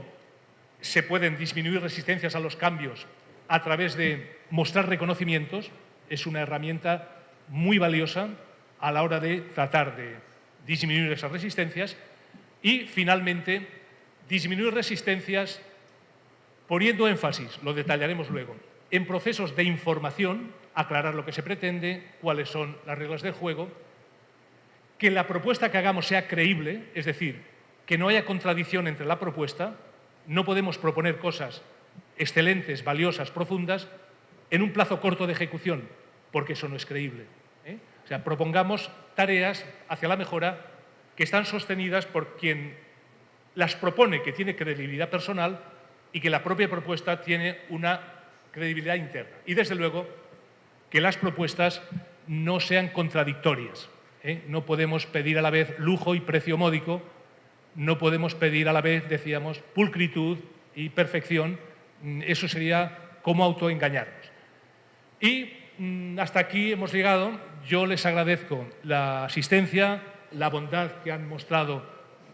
se pueden disminuir resistencias a los cambios a través de mostrar reconocimientos. Es una herramienta muy valiosa a la hora de tratar de disminuir esas resistencias. Y, finalmente, disminuir resistencias poniendo énfasis, lo detallaremos luego, en procesos de información, aclarar lo que se pretende, cuáles son las reglas del juego, que la propuesta que hagamos sea creíble, es decir, que no haya contradicción entre la propuesta. No podemos proponer cosas excelentes, valiosas, profundas, en un plazo corto de ejecución, porque eso no es creíble. O sea, propongamos tareas hacia la mejora que están sostenidas por quien las propone, que tiene credibilidad personal, y que la propia propuesta tiene una credibilidad interna. Y, desde luego, que las propuestas no sean contradictorias. No podemos pedir a la vez lujo y precio módico, no podemos pedir a la vez, decíamos, pulcritud y perfección. Eso sería como autoengañarnos. Y hasta aquí hemos llegado. Yo les agradezco la asistencia, la bondad que han mostrado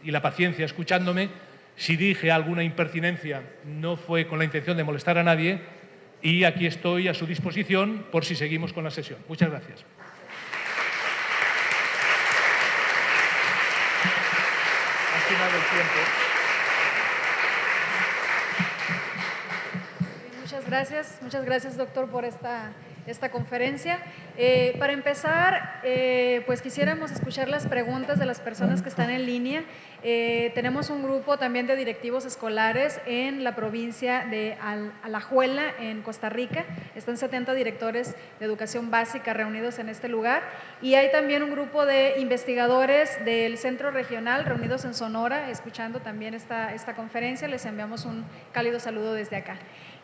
y la paciencia escuchándome. Si dije alguna impertinencia, no fue con la intención de molestar a nadie, y aquí estoy a su disposición por si seguimos con la sesión. Muchas gracias. Ha estimado el tiempo. Muchas gracias, doctor, por esta esta conferencia. Para empezar, pues quisiéramos escuchar las preguntas de las personas que están en línea. Tenemos un grupo también de directivos escolares en la provincia de Alajuela, en Costa Rica. Están 70 directores de educación básica reunidos en este lugar. Y hay también un grupo de investigadores del Centro Regional reunidos en Sonora, escuchando también esta conferencia. Les enviamos un cálido saludo desde acá.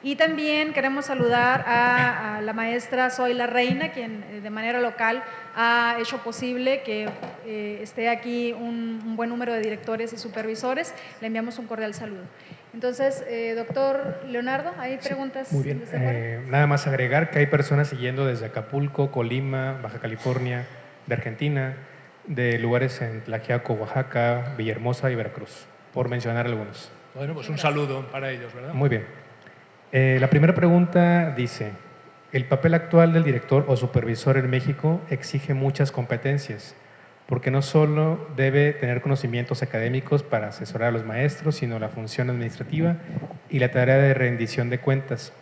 Y también queremos saludar a la maestra Zoila Reina, quien de manera local ha hecho posible que esté aquí un buen número de directores y supervisores. Le enviamos un cordial saludo. Entonces, doctor Leonardo, ¿hay preguntas? Sí, muy bien. Nada más agregar que hay personas siguiendo desde Acapulco, Colima, Baja California, de Argentina, de lugares en Tlaxiaco, Oaxaca, Villahermosa y Veracruz, por mencionar algunos. Bueno, pues un saludo para ellos, ¿verdad? Muy bien. La primera pregunta dice, el papel actual del director o supervisor en México exige muchas competencias, porque no solo debe tener conocimientos académicos para asesorar a los maestros, sino la función administrativa y la tarea de rendición de cuentas.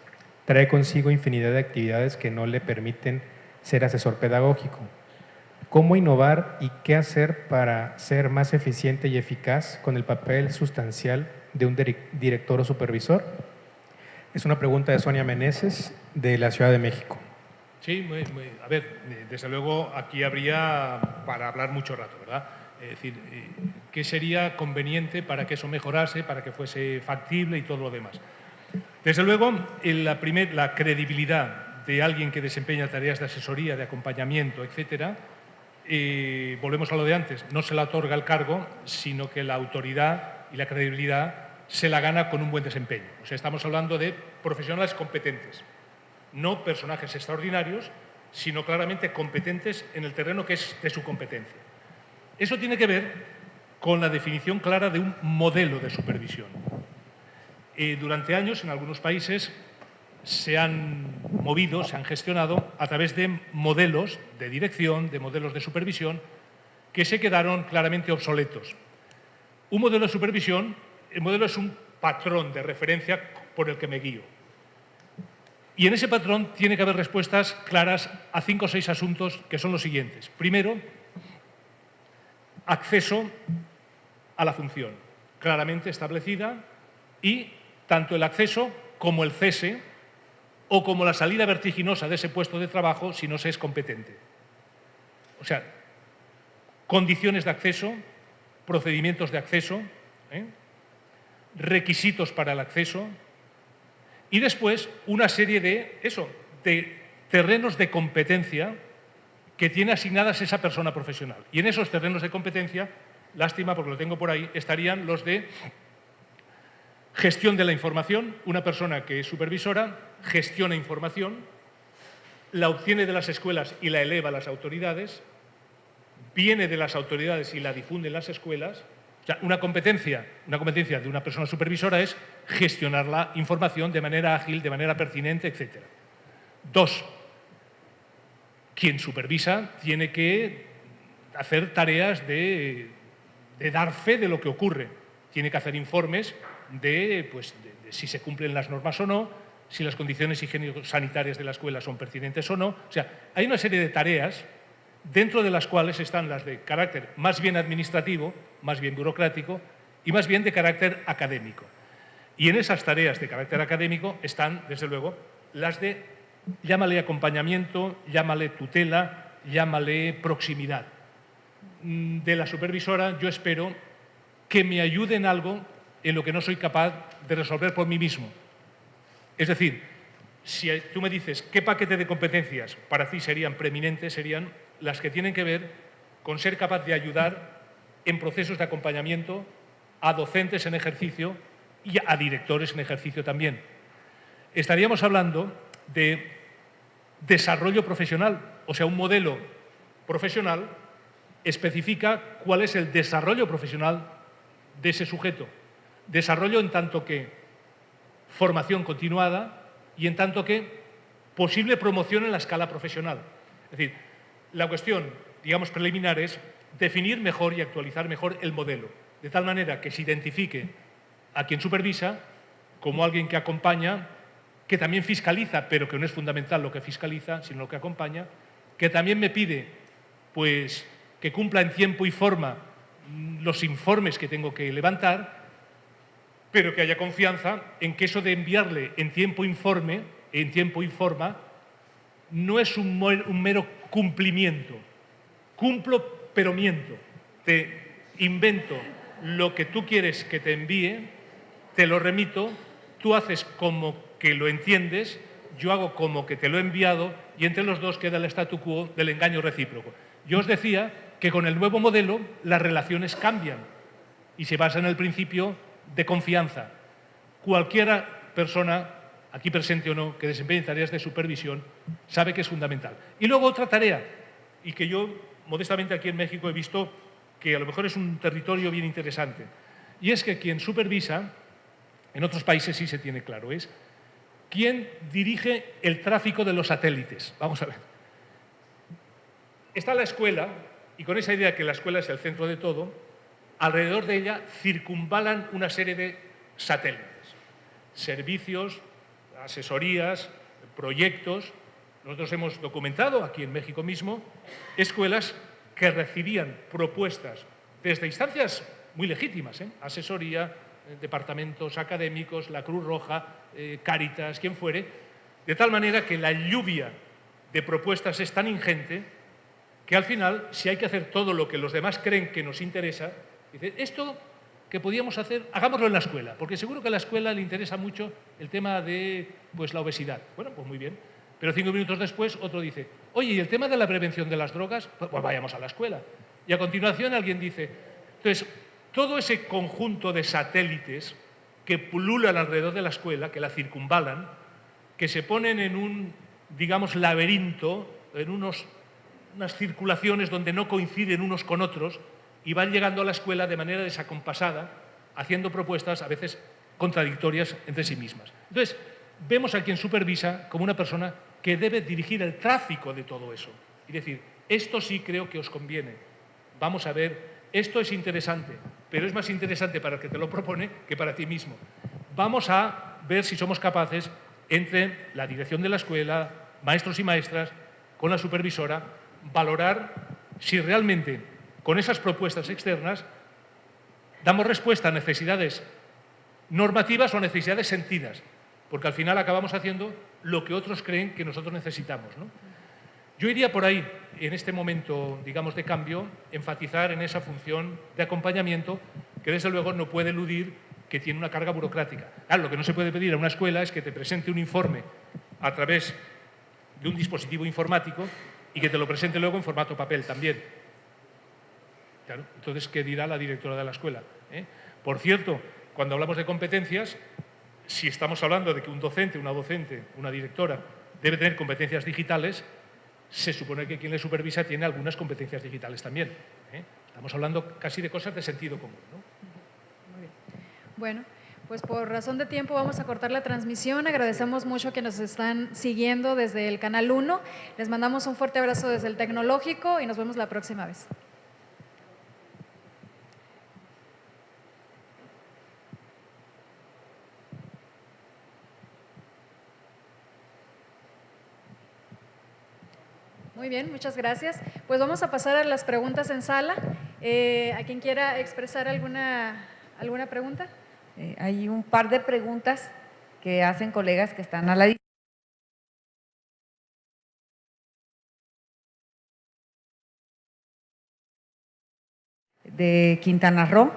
Trae consigo infinidad de actividades que no le permiten ser asesor pedagógico. ¿Cómo innovar y qué hacer para ser más eficiente y eficaz con el papel sustancial de un director o supervisor? Es una pregunta de Sonia Meneses, de la Ciudad de México. Sí, a ver, desde luego aquí habría para hablar mucho rato, ¿verdad? Es decir, ¿qué sería conveniente para que eso mejorase, para que fuese factible y todo lo demás? Desde luego, la credibilidad de alguien que desempeña tareas de asesoría, de acompañamiento, etcétera, volvemos a lo de antes, no se la otorga el cargo, sino que la autoridad y la credibilidad se la gana con un buen desempeño. O sea, estamos hablando de profesionales competentes, no personajes extraordinarios, sino claramente competentes en el terreno que es de su competencia. Eso tiene que ver con la definición clara de un modelo de supervisión. Durante años, en algunos países, se han movido, se han gestionado a través de modelos de dirección, de modelos de supervisión, que se quedaron claramente obsoletos. Un modelo de supervisión, el modelo es un patrón de referencia por el que me guío. Y en ese patrón tiene que haber respuestas claras a 5 o 6 asuntos que son los siguientes. Primero, acceso a la función, claramente establecida, y tanto el acceso como el cese o como la salida vertiginosa de ese puesto de trabajo si no se es competente. O sea, condiciones de acceso, procedimientos de acceso, requisitos para el acceso y después una serie de terrenos de competencia que tiene asignadas esa persona profesional. Y en esos terrenos de competencia, lástima porque lo tengo por ahí, estarían los de gestión de la información. Una persona que es supervisora gestiona información, la obtiene de las escuelas y la eleva a las autoridades, viene de las autoridades y la difunde en las escuelas. O sea, una competencia de una persona supervisora es gestionar la información de manera ágil, de manera pertinente, etc. 2. Quien supervisa tiene que hacer tareas de dar fe de lo que ocurre. Tiene que hacer informes de si se cumplen las normas o no, si las condiciones higiénico-sanitarias de la escuela son pertinentes o no. O sea, hay una serie de tareas dentro de las cuales están las de carácter más bien administrativo, más bien burocrático y más bien de carácter académico. Y en esas tareas de carácter académico están, desde luego, las de, llámale acompañamiento, llámale tutela, llámale proximidad. De la supervisora yo espero que me ayude en algo en lo que no soy capaz de resolver por mí mismo. Es decir, si tú me dices qué paquete de competencias para ti serían preeminentes, serían las que tienen que ver con ser capaz de ayudar en procesos de acompañamiento a docentes en ejercicio y a directores en ejercicio también. Estaríamos hablando de desarrollo profesional, o sea, un modelo profesional especifica cuál es el desarrollo profesional de ese sujeto. Desarrollo en tanto que formación continuada y en tanto que posible promoción en la escala profesional. Es decir, la cuestión, digamos, preliminar es definir mejor y actualizar mejor el modelo, de tal manera que se identifique a quien supervisa como alguien que acompaña, que también fiscaliza, pero que no es fundamental lo que fiscaliza, sino lo que acompaña, que también me pide pues, que cumpla en tiempo y forma los informes que tengo que levantar, pero que haya confianza en que eso de enviarle en tiempo y forma, no es un mero cumplimiento. Cumplo, pero miento. Te invento lo que tú quieres que te envíe, te lo remito, tú haces como que lo entiendes, yo hago como que te lo he enviado y entre los dos queda el statu quo del engaño recíproco. Yo os decía que con el nuevo modelo las relaciones cambian y se basa en el principio de confianza. Cualquier persona, aquí presente o no, que desempeñe tareas de supervisión, sabe que es fundamental. Y luego otra tarea, y que yo modestamente aquí en México he visto que a lo mejor es un territorio bien interesante, y es que quien supervisa, en otros países sí se tiene claro, es quien dirige el tráfico de los satélites. Vamos a ver. Está la escuela, y con esa idea que la escuela es el centro de todo, alrededor de ella circunvalan una serie de satélites, servicios, asesorías, proyectos. Nosotros hemos documentado aquí en México mismo escuelas que recibían propuestas desde instancias muy legítimas, asesoría, departamentos académicos, la Cruz Roja, Cáritas, quien fuere, de tal manera que la lluvia de propuestas es tan ingente que al final, si hay que hacer todo lo que los demás creen que nos interesa, dice, esto que podíamos hacer, hagámoslo en la escuela, porque seguro que a la escuela le interesa mucho el tema de pues, la obesidad. Bueno, pues muy bien. Pero 5 minutos después otro dice, oye, ¿y el tema de la prevención de las drogas? Pues vayamos a la escuela. Y a continuación alguien dice, entonces, todo ese conjunto de satélites que pululan alrededor de la escuela, que la circunvalan, que se ponen en un, digamos, laberinto, en unas circulaciones donde no coinciden unos con otros y van llegando a la escuela de manera desacompasada, haciendo propuestas a veces contradictorias entre sí mismas. Entonces, vemos a quien supervisa como una persona que debe dirigir el tráfico de todo eso y decir, esto sí creo que os conviene, vamos a ver, esto es interesante, pero es más interesante para el que te lo propone que para ti mismo. Vamos a ver si somos capaces, entre la dirección de la escuela, maestros y maestras, con la supervisora, valorar si realmente con esas propuestas externas damos respuesta a necesidades normativas o a necesidades sentidas, porque al final acabamos haciendo lo que otros creen que nosotros necesitamos, ¿no? Yo iría por ahí, en este momento, digamos, de cambio, enfatizar en esa función de acompañamiento que, desde luego, no puede eludir que tiene una carga burocrática. Claro, lo que no se puede pedir a una escuela es que te presente un informe a través de un dispositivo informático y que te lo presente luego en formato papel también. Claro, entonces, ¿qué dirá la directora de la escuela? Por cierto, cuando hablamos de competencias, si estamos hablando de que un docente, una directora, debe tener competencias digitales, se supone que quien le supervisa tiene algunas competencias digitales también. Estamos hablando casi de cosas de sentido común, ¿no? Muy bien. Bueno, pues por razón de tiempo vamos a cortar la transmisión. Agradecemos mucho que nos están siguiendo desde el Canal 1. Les mandamos un fuerte abrazo desde el Tecnológico y nos vemos la próxima vez. Muy bien, muchas gracias. Pues vamos a pasar a las preguntas en sala. ¿A quien quiera expresar alguna pregunta? Hay un par de preguntas que hacen colegas que están a la distancia. De Quintana Roo,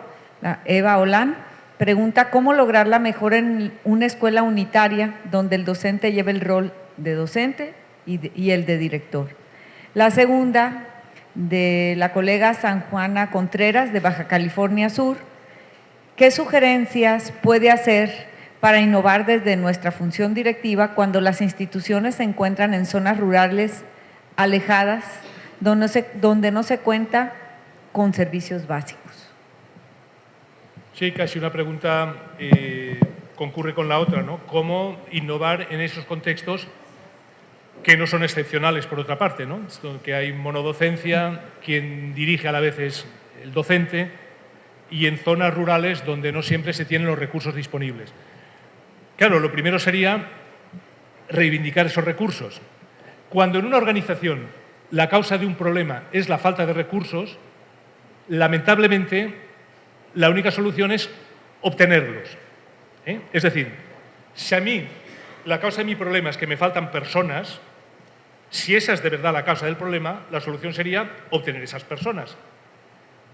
Eva Olán, pregunta cómo lograr la mejora en una escuela unitaria donde el docente lleve el rol de docente y el de director. La segunda, de la colega San Juana Contreras, de Baja California Sur, ¿qué sugerencias puede hacer para innovar desde nuestra función directiva cuando las instituciones se encuentran en zonas rurales alejadas, donde no se cuenta con servicios básicos? Sí, casi una pregunta concurre con la otra, ¿no? ¿Cómo innovar en esos contextos que no son excepcionales, por otra parte, ¿no? Que hay monodocencia, quien dirige a la vez es el docente, y en zonas rurales donde no siempre se tienen los recursos disponibles. Claro, lo primero sería reivindicar esos recursos. Cuando en una organización la causa de un problema es la falta de recursos, lamentablemente la única solución es obtenerlos. Es decir, si a mí la causa de mi problema es que me faltan personas, si esa es de verdad la causa del problema, la solución sería obtener esas personas.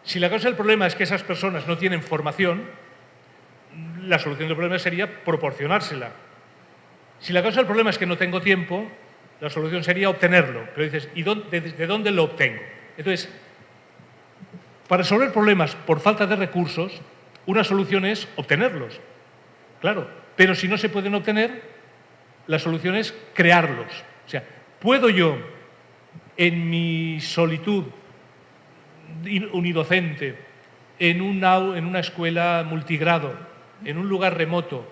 Si la causa del problema es que esas personas no tienen formación, la solución del problema sería proporcionársela. Si la causa del problema es que no tengo tiempo, la solución sería obtenerlo. Pero dices, ¿y de dónde lo obtengo? Entonces, para resolver problemas por falta de recursos, una solución es obtenerlos. Claro, pero si no se pueden obtener, la solución es crearlos. O sea, ¿puedo yo, en mi solitud unidocente, en una escuela multigrado, en un lugar remoto,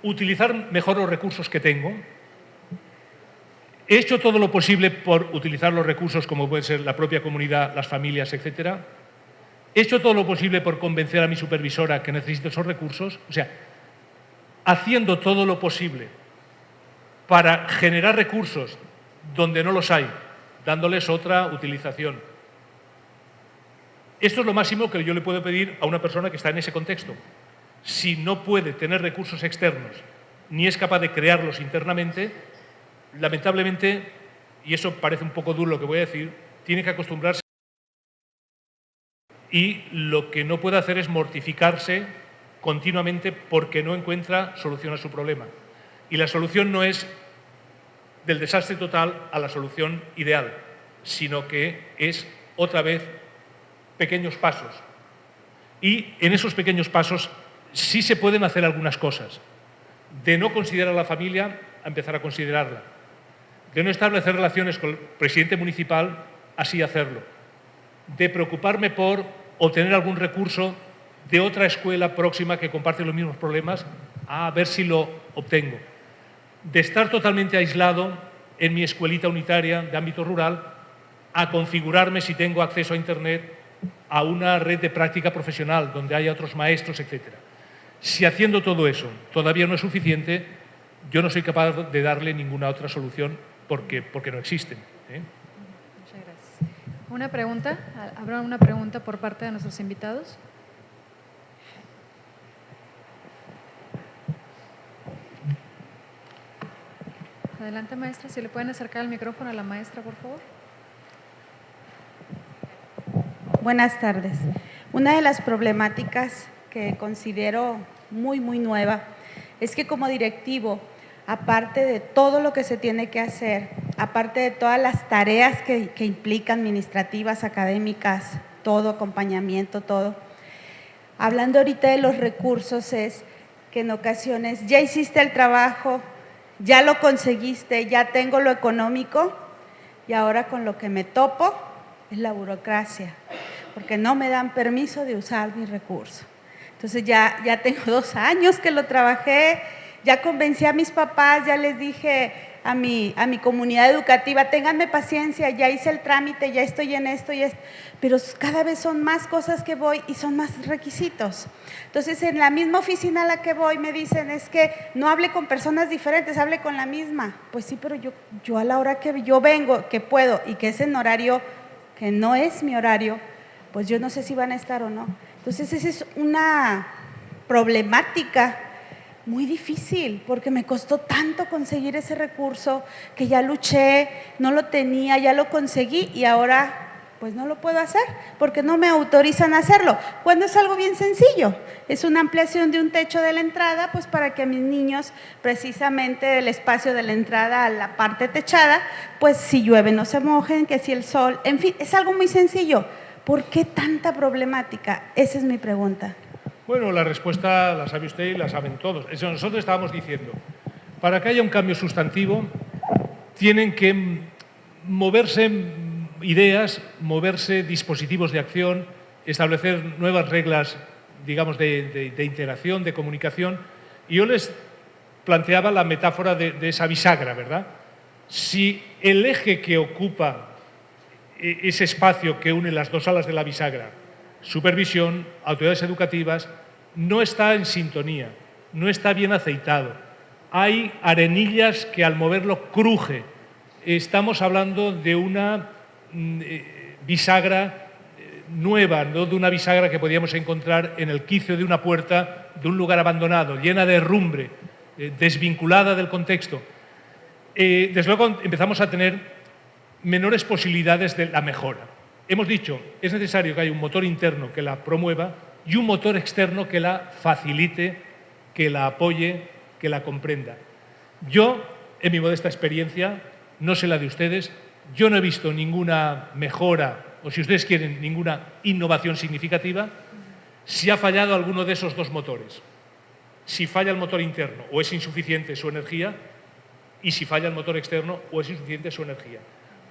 utilizar mejor los recursos que tengo? ¿He hecho todo lo posible por utilizar los recursos como puede ser la propia comunidad, las familias, etcétera? ¿He hecho todo lo posible por convencer a mi supervisora que necesito esos recursos? O sea, haciendo todo lo posible para generar recursos donde no los hay, dándoles otra utilización. Esto es lo máximo que yo le puedo pedir a una persona que está en ese contexto. Si no puede tener recursos externos ni es capaz de crearlos internamente, lamentablemente, y eso parece un poco duro lo que voy a decir, tiene que acostumbrarse y lo que no puede hacer es mortificarse continuamente porque no encuentra solución a su problema. Y la solución no es del desastre total a la solución ideal, sino que es otra vez pequeños pasos. Y en esos pequeños pasos sí se pueden hacer algunas cosas. De no considerar a la familia a empezar a considerarla. De no establecer relaciones con el presidente municipal, así hacerlo. De preocuparme por obtener algún recurso de otra escuela próxima que comparte los mismos problemas, a ver si lo obtengo. De estar totalmente aislado en mi escuelita unitaria de ámbito rural, a configurarme, si tengo acceso a Internet, a una red de práctica profesional donde haya otros maestros, etc. Si haciendo todo eso todavía no es suficiente, yo no soy capaz de darle ninguna otra solución porque no existen. Muchas gracias. ¿Una pregunta? ¿Habrá una pregunta por parte de nuestros invitados? Adelante, maestra. Si le pueden acercar el micrófono a la maestra, por favor. Buenas tardes. Una de las problemáticas que considero muy nueva es que como directivo, aparte de todo lo que se tiene que hacer, aparte de todas las tareas que implican administrativas, académicas, todo, acompañamiento, todo, hablando ahorita de los recursos, es que en ocasiones ya hiciste el trabajo, ya lo conseguiste, ya tengo lo económico y ahora con lo que me topo es la burocracia, porque no me dan permiso de usar mi recurso. Entonces ya tengo 2 años que lo trabajé, ya convencí a mis papás, ya les dije a mi comunidad educativa, ténganme paciencia, ya hice el trámite, ya estoy en esto y esto, pero cada vez son más cosas que voy y son más requisitos. Entonces, en la misma oficina a la que voy me dicen, es que no hable con personas diferentes, hable con la misma. Pues sí, pero yo a la hora que yo vengo, que puedo y que es en horario que no es mi horario, pues yo no sé si van a estar o no. Entonces, esa es una problemática muy difícil, porque me costó tanto conseguir ese recurso que ya luché, no lo tenía, ya lo conseguí y ahora pues no lo puedo hacer porque no me autorizan a hacerlo. Cuando es algo bien sencillo, es una ampliación de un techo de la entrada, pues para que mis niños, precisamente del espacio de la entrada a la parte techada, pues si llueve no se mojen, que si el sol, en fin, es algo muy sencillo. ¿Por qué tanta problemática? Esa es mi pregunta. Bueno, la respuesta la sabe usted y la saben todos. Eso nosotros estábamos diciendo. Para que haya un cambio sustantivo, tienen que moverse ideas, moverse dispositivos de acción, establecer nuevas reglas, digamos, de interacción, de comunicación. Y yo les planteaba la metáfora de esa bisagra, ¿verdad? Si el eje que ocupa ese espacio que une las dos alas de la bisagra, supervisión, autoridades educativas, no está en sintonía, no está bien aceitado, hay arenillas que al moverlo cruje. Estamos hablando de una bisagra nueva, no de una bisagra que podíamos encontrar en el quicio de una puerta de un lugar abandonado, llena de herrumbre, desvinculada del contexto. Desde luego empezamos a tener menores posibilidades de la mejora. Hemos dicho, es necesario que haya un motor interno que la promueva y un motor externo que la facilite, que la apoye, que la comprenda. Yo, en mi modesta experiencia, no sé la de ustedes, yo no he visto ninguna mejora, o si ustedes quieren, ninguna innovación significativa, si ha fallado alguno de esos dos motores. Si falla el motor interno o es insuficiente su energía, y si falla el motor externo o es insuficiente su energía.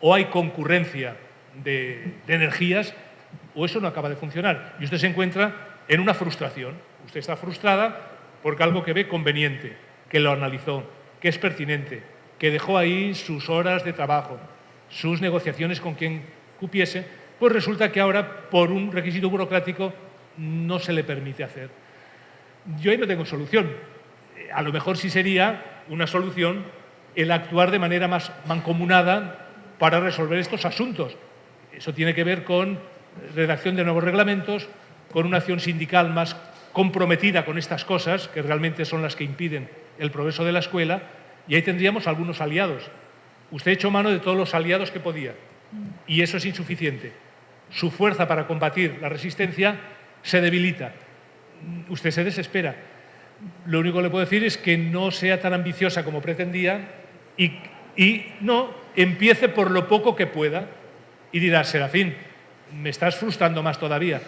O hay concurrencia de energías o eso no acaba de funcionar. Y usted se encuentra en una frustración. Usted está frustrada porque algo que ve conveniente, que lo analizó, que es pertinente, que dejó ahí sus horas de trabajo, sus negociaciones con quien cupiese, pues resulta que ahora, por un requisito burocrático, no se le permite hacer. Yo ahí no tengo solución. A lo mejor sí sería una solución el actuar de manera más mancomunada para resolver estos asuntos. Eso tiene que ver con redacción de nuevos reglamentos, con una acción sindical más comprometida con estas cosas, que realmente son las que impiden el progreso de la escuela, y ahí tendríamos algunos aliados. Usted echó mano de todos los aliados que podía, y eso es insuficiente. Su fuerza para combatir la resistencia se debilita. Usted se desespera. Lo único que le puedo decir es que no sea tan ambiciosa como pretendía y no empiece por lo poco que pueda y dirá, Serafín, me estás frustrando más todavía.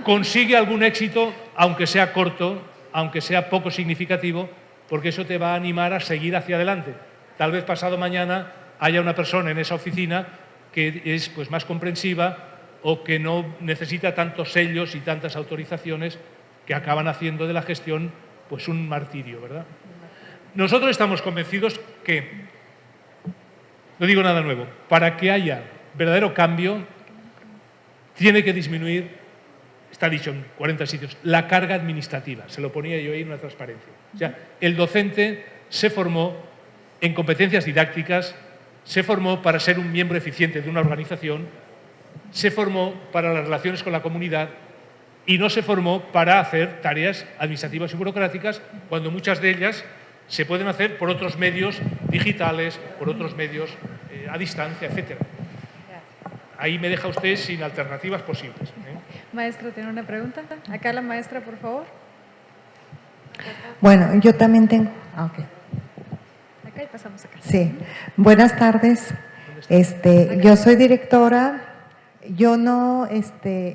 Consigue algún éxito, aunque sea corto, aunque sea poco significativo, porque eso te va a animar a seguir hacia adelante. Tal vez pasado mañana haya una persona en esa oficina que es pues, más comprensiva o que no necesita tantos sellos y tantas autorizaciones que acaban haciendo de la gestión pues, un martirio, ¿verdad? Nosotros estamos convencidos que, no digo nada nuevo, para que haya verdadero cambio tiene que disminuir, está dicho en 40 sitios, la carga administrativa. Se lo ponía yo ahí en una transparencia. O sea, el docente se formó en competencias didácticas, se formó para ser un miembro eficiente de una organización, se formó para las relaciones con la comunidad y no se formó para hacer tareas administrativas y burocráticas, cuando muchas de ellas se pueden hacer por otros medios digitales, por otros medios a distancia, etc. Ahí me deja usted sin alternativas posibles, ¿eh? Maestro, ¿tiene una pregunta? Acá la maestra, por favor. Bueno, yo también tengo... okay. Acá y pasamos acá. Sí. Buenas tardes. Yo soy directora. Yo no,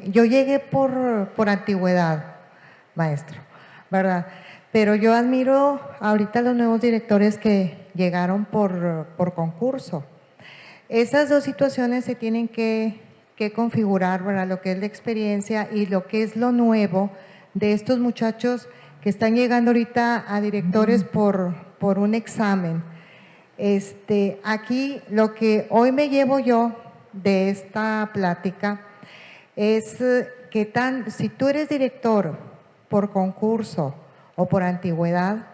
yo llegué por antigüedad, maestro, ¿verdad? Pero yo admiro ahorita a los nuevos directores que llegaron por concurso. Esas dos situaciones se tienen que configurar, ¿verdad? Lo que es la experiencia y lo que es lo nuevo de estos muchachos que están llegando ahorita a directores por un examen. Aquí lo que hoy me llevo yo de esta plática es que si tú eres director por concurso o por antigüedad,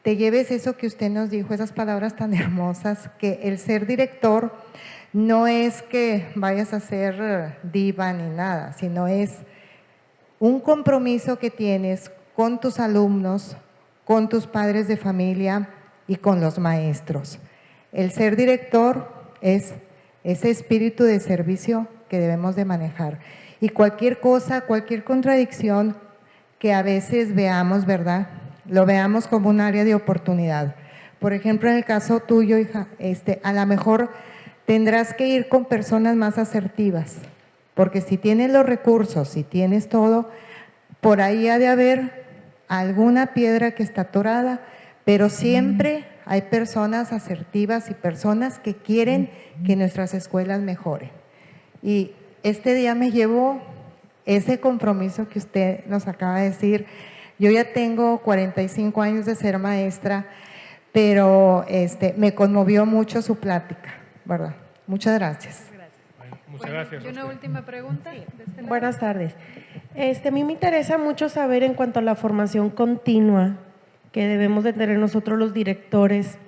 te lleves eso que usted nos dijo, esas palabras tan hermosas, que el ser director no es que vayas a ser diva ni nada, sino es un compromiso que tienes con tus alumnos, con tus padres de familia y con los maestros. El ser director es ese espíritu de servicio que debemos de manejar. Y cualquier cosa, cualquier contradicción que a veces veamos, ¿verdad?, lo veamos como un área de oportunidad. Por ejemplo, en el caso tuyo, hija, a lo mejor tendrás que ir con personas más asertivas, porque si tienes los recursos, si tienes todo, por ahí ha de haber alguna piedra que está atorada, pero siempre hay personas asertivas y personas que quieren que nuestras escuelas mejoren. Y este día me llevo ese compromiso que usted nos acaba de decir. Yo ya tengo 45 años de ser maestra, pero me conmovió mucho su plática, ¿verdad? Muchas gracias. Bueno, muchas gracias. ¿Y una última pregunta? Sí. De este lado. Buenas tardes. A mí me interesa mucho saber en cuanto a la formación continua, que debemos de tener nosotros los directores.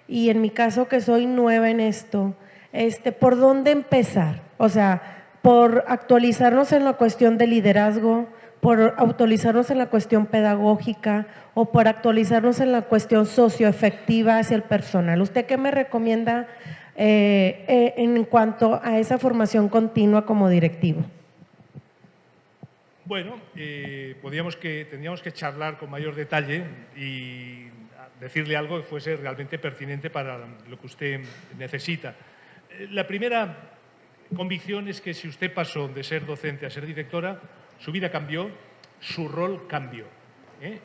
Y en mi caso, que soy nueva en esto, ¿por dónde empezar? O sea, por actualizarnos en la cuestión de liderazgo, por actualizarnos en la cuestión pedagógica o por actualizarnos en la cuestión socioefectiva hacia el personal. ¿Usted qué me recomienda en cuanto a esa formación continua como directivo? Bueno, tendríamos que charlar con mayor detalle y decirle algo que fuese realmente pertinente para lo que usted necesita. La primera convicción es que si usted pasó de ser docente a ser directora, su vida cambió, su rol cambió.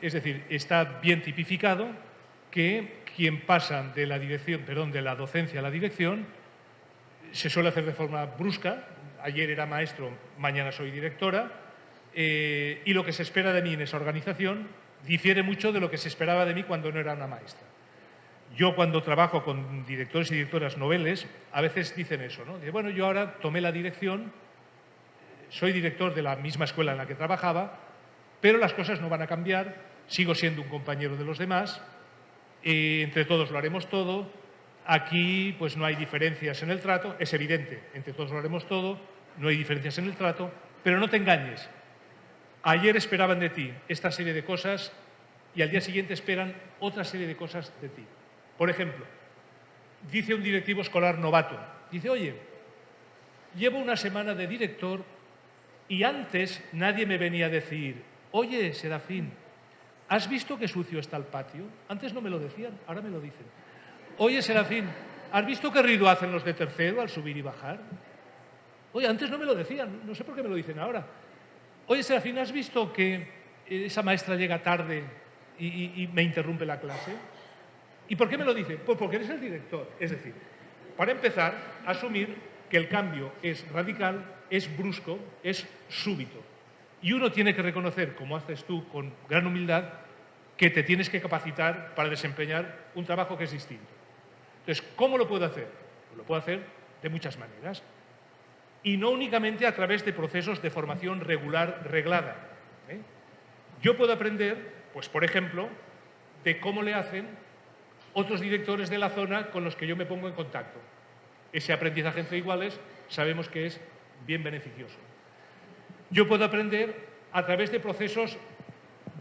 Es decir, está bien tipificado que quien pasa de la docencia a la dirección se suele hacer de forma brusca. Ayer era maestro, mañana soy directora. Y lo que se espera de mí en esa organización difiere mucho de lo que se esperaba de mí cuando no era una maestra. Yo cuando trabajo con directores y directoras noveles, a veces dicen eso, ¿no? Dice, bueno, yo ahora tomé la dirección, soy director de la misma escuela en la que trabajaba, pero las cosas no van a cambiar, sigo siendo un compañero de los demás, entre todos lo haremos todo, aquí pues no hay diferencias en el trato, es evidente, entre todos lo haremos todo, no hay diferencias en el trato, pero no te engañes. Ayer esperaban de ti esta serie de cosas y al día siguiente esperan otra serie de cosas de ti. Por ejemplo, dice un directivo escolar novato, dice, oye, llevo una semana de director y antes nadie me venía a decir, oye, Serafín, ¿has visto qué sucio está el patio? Antes no me lo decían, ahora me lo dicen. Oye, Serafín, ¿has visto qué ruido hacen los de tercero al subir y bajar? Oye, antes no me lo decían, no sé por qué me lo dicen ahora. Oye, Serafín, ¿has visto que esa maestra llega tarde y me interrumpe la clase? ¿Y por qué me lo dice? Pues porque eres el director. Es decir, para empezar, asumir que el cambio es radical, es brusco, es súbito. Y uno tiene que reconocer, como haces tú con gran humildad, que te tienes que capacitar para desempeñar un trabajo que es distinto. Entonces, ¿cómo lo puedo hacer? Pues lo puedo hacer de muchas maneras. Y no únicamente a través de procesos de formación regular, reglada. Yo puedo aprender, pues por ejemplo, de cómo le hacen otros directores de la zona con los que yo me pongo en contacto. Ese aprendizaje entre iguales sabemos que es bien beneficioso. Yo puedo aprender a través de procesos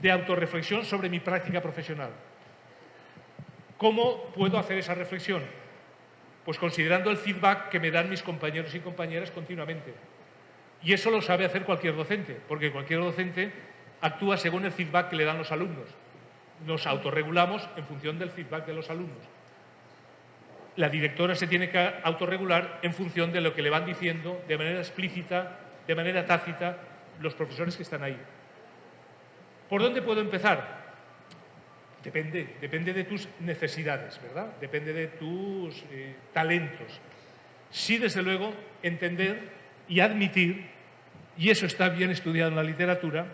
de autorreflexión sobre mi práctica profesional. ¿Cómo puedo hacer esa reflexión? Pues considerando el feedback que me dan mis compañeros y compañeras continuamente. Y eso lo sabe hacer cualquier docente, porque cualquier docente actúa según el feedback que le dan los alumnos. Nos autorregulamos en función del feedback de los alumnos. La directora se tiene que autorregular en función de lo que le van diciendo de manera explícita, de manera tácita, los profesores que están ahí. ¿Por dónde puedo empezar? Depende de tus necesidades, ¿verdad? Depende de tus talentos. Sí, desde luego, entender y admitir, y eso está bien estudiado en la literatura,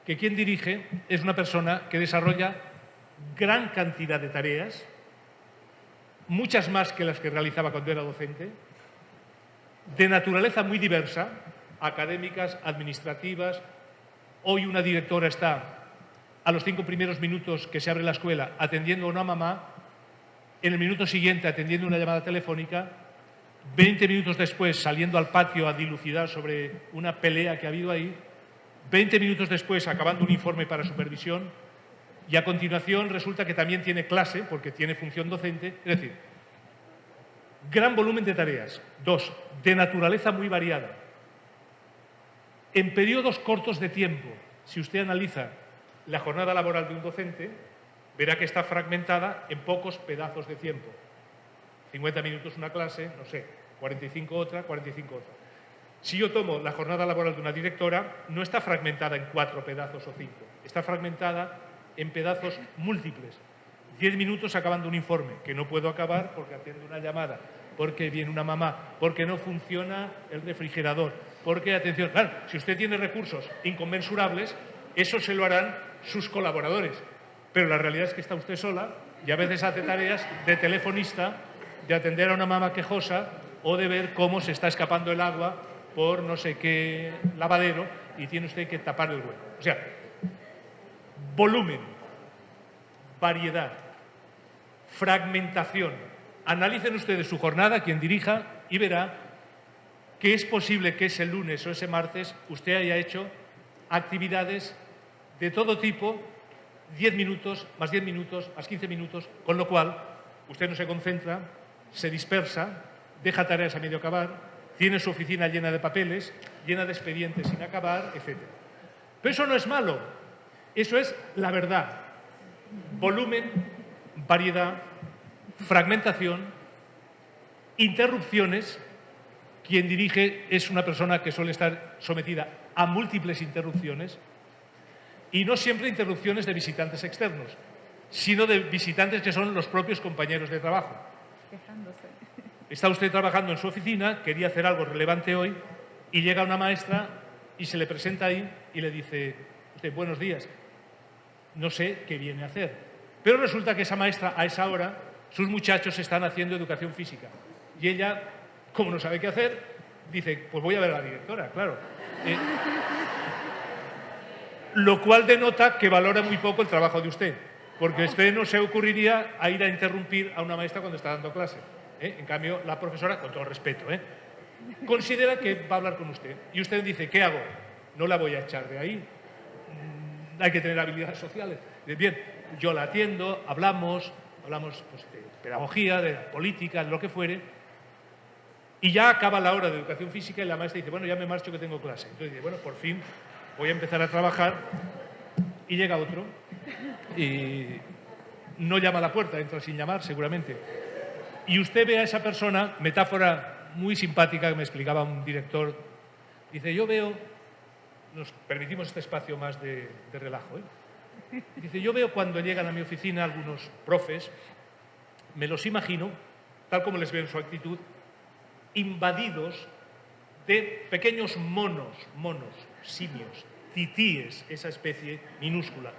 que quien dirige es una persona que desarrolla gran cantidad de tareas, muchas más que las que realizaba cuando era docente, de naturaleza muy diversa, académicas, administrativas. Hoy una directora está a los 5 primeros minutos que se abre la escuela atendiendo a una mamá, en el minuto siguiente atendiendo una llamada telefónica, 20 minutos después saliendo al patio a dilucidar sobre una pelea que ha habido ahí, 20 minutos después acabando un informe para supervisión y a continuación resulta que también tiene clase porque tiene función docente. Es decir, gran volumen de tareas. 2, de naturaleza muy variada. En periodos cortos de tiempo, si usted analiza la jornada laboral de un docente, verá que está fragmentada en pocos pedazos de tiempo. 50 minutos una clase, no sé, 45 otra, 45 otra. Si yo tomo la jornada laboral de una directora, no está fragmentada en 4 pedazos o 5, está fragmentada en pedazos múltiples. 10 minutos acabando un informe, que no puedo acabar porque atiendo una llamada, porque viene una mamá, porque no funciona el refrigerador, porque, atención, claro, si usted tiene recursos inconmensurables, eso se lo harán sus colaboradores, pero la realidad es que está usted sola y a veces hace tareas de telefonista, de atender a una mamá quejosa o de ver cómo se está escapando el agua por no sé qué lavadero y tiene usted que tapar el hueco. O sea, volumen, variedad, fragmentación. Analicen ustedes su jornada, quien dirija, y verá que es posible que ese lunes o ese martes usted haya hecho actividades de todo tipo, 10 minutos, más 10 minutos, más 15 minutos, con lo cual usted no se concentra, se dispersa, deja tareas a medio acabar, tiene su oficina llena de papeles, llena de expedientes sin acabar, etc. Pero eso no es malo, eso es la verdad. Volumen, variedad, fragmentación, interrupciones. Quien dirige es una persona que suele estar sometida a múltiples interrupciones, y no siempre interrupciones de visitantes externos, sino de visitantes que son los propios compañeros de trabajo. Está usted trabajando en su oficina, quería hacer algo relevante hoy, y llega una maestra y se le presenta ahí y le dice: usted, buenos días, no sé qué viene a hacer. Pero resulta que esa maestra, a esa hora, sus muchachos están haciendo educación física. Y ella, como no sabe qué hacer, dice: pues voy a ver a la directora, claro. Lo cual denota que valora muy poco el trabajo de usted, porque usted no se ocurriría a ir a interrumpir a una maestra cuando está dando clase. En cambio, la profesora, con todo respeto, considera que va a hablar con usted. Y usted dice: ¿qué hago? No la voy a echar de ahí. Hay que tener habilidades sociales. Bien, yo la atiendo, hablamos pues, de pedagogía, de política, de lo que fuere, y ya acaba la hora de educación física y la maestra dice: bueno, ya me marcho que tengo clase. Entonces dice: bueno, por fin voy a empezar a trabajar, y llega otro y no llama a la puerta, entra sin llamar seguramente. Y usted ve a esa persona, metáfora muy simpática que me explicaba un director, dice: yo veo, nos permitimos este espacio más de relajo, dice: yo veo cuando llegan a mi oficina algunos profes, me los imagino, tal como les veo en su actitud, invadidos de pequeños monos, simios, titíes, esa especie minúscula.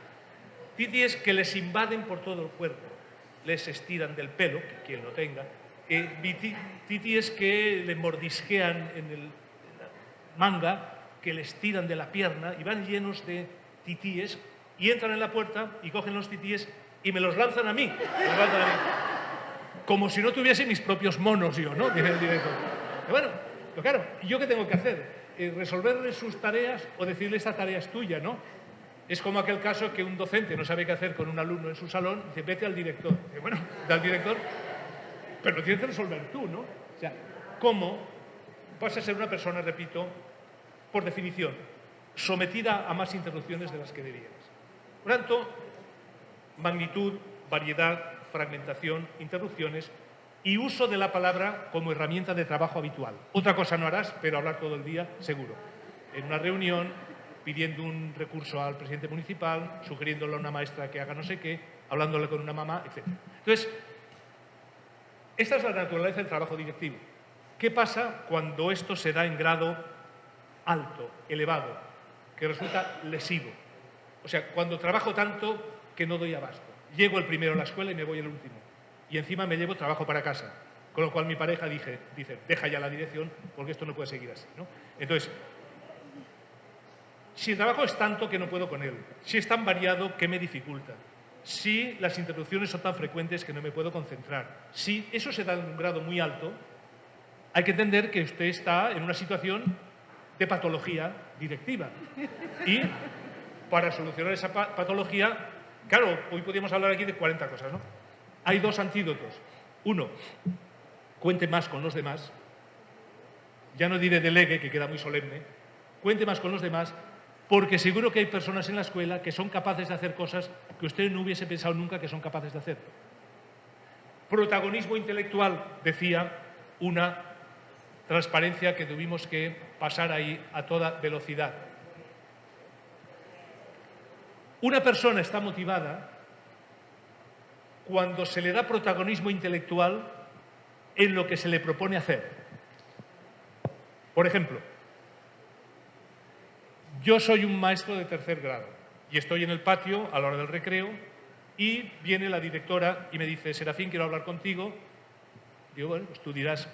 Titíes que les invaden por todo el cuerpo, les estiran del pelo, que quien lo tenga, titíes que le mordisquean en la manga, que les tiran de la pierna, y van llenos de titíes, y entran en la puerta y cogen los titíes y me los lanzan a mí. Como si no tuviese mis propios monos yo, ¿no? Dice el director. Y bueno, pero claro, ¿yo qué tengo que hacer? ¿Resolverle sus tareas o decirle: esta tarea es tuya, ¿no? Es como aquel caso que un docente no sabe qué hacer con un alumno en su salón, dice: vete al director. Y bueno, da al director, pero lo tienes que resolver tú, ¿no? O sea, ¿cómo vas a ser una persona, repito, por definición, sometida a más interrupciones de las que debieras? Por tanto, magnitud, variedad, fragmentación, interrupciones y uso de la palabra como herramienta de trabajo habitual. Otra cosa no harás, pero hablar todo el día, seguro. En una reunión, pidiendo un recurso al presidente municipal, sugiriéndole a una maestra que haga no sé qué, hablándole con una mamá, etc. Entonces, esta es la naturaleza del trabajo directivo. ¿Qué pasa cuando esto se da en grado alto, elevado, que resulta lesivo? O sea, cuando trabajo tanto que no doy abasto. Llego el primero a la escuela y me voy el último. Y encima me llevo trabajo para casa. Con lo cual mi pareja dice: deja ya la dirección porque esto no puede seguir así, ¿no? Entonces, si el trabajo es tanto que no puedo con él, si es tan variado que me dificulta, si las interrupciones son tan frecuentes que no me puedo concentrar, si eso se da en un grado muy alto, hay que entender que usted está en una situación de patología directiva. Y para solucionar esa patología, claro, hoy podríamos hablar aquí de 40 cosas, ¿no? Hay dos antídotos. Uno, cuente más con los demás. Ya no diré delegue, que queda muy solemne. Cuente más con los demás, porque seguro que hay personas en la escuela que son capaces de hacer cosas que usted no hubiese pensado nunca que son capaces de hacer. Protagonismo intelectual, decía, una transparencia que tuvimos que pasar ahí a toda velocidad. Una persona está motivada cuando se le da protagonismo intelectual en lo que se le propone hacer. Por ejemplo, yo soy un maestro de tercer grado y estoy en el patio a la hora del recreo y viene la directora y me dice: Serafín, quiero hablar contigo. Digo: bueno, pues tú dirás,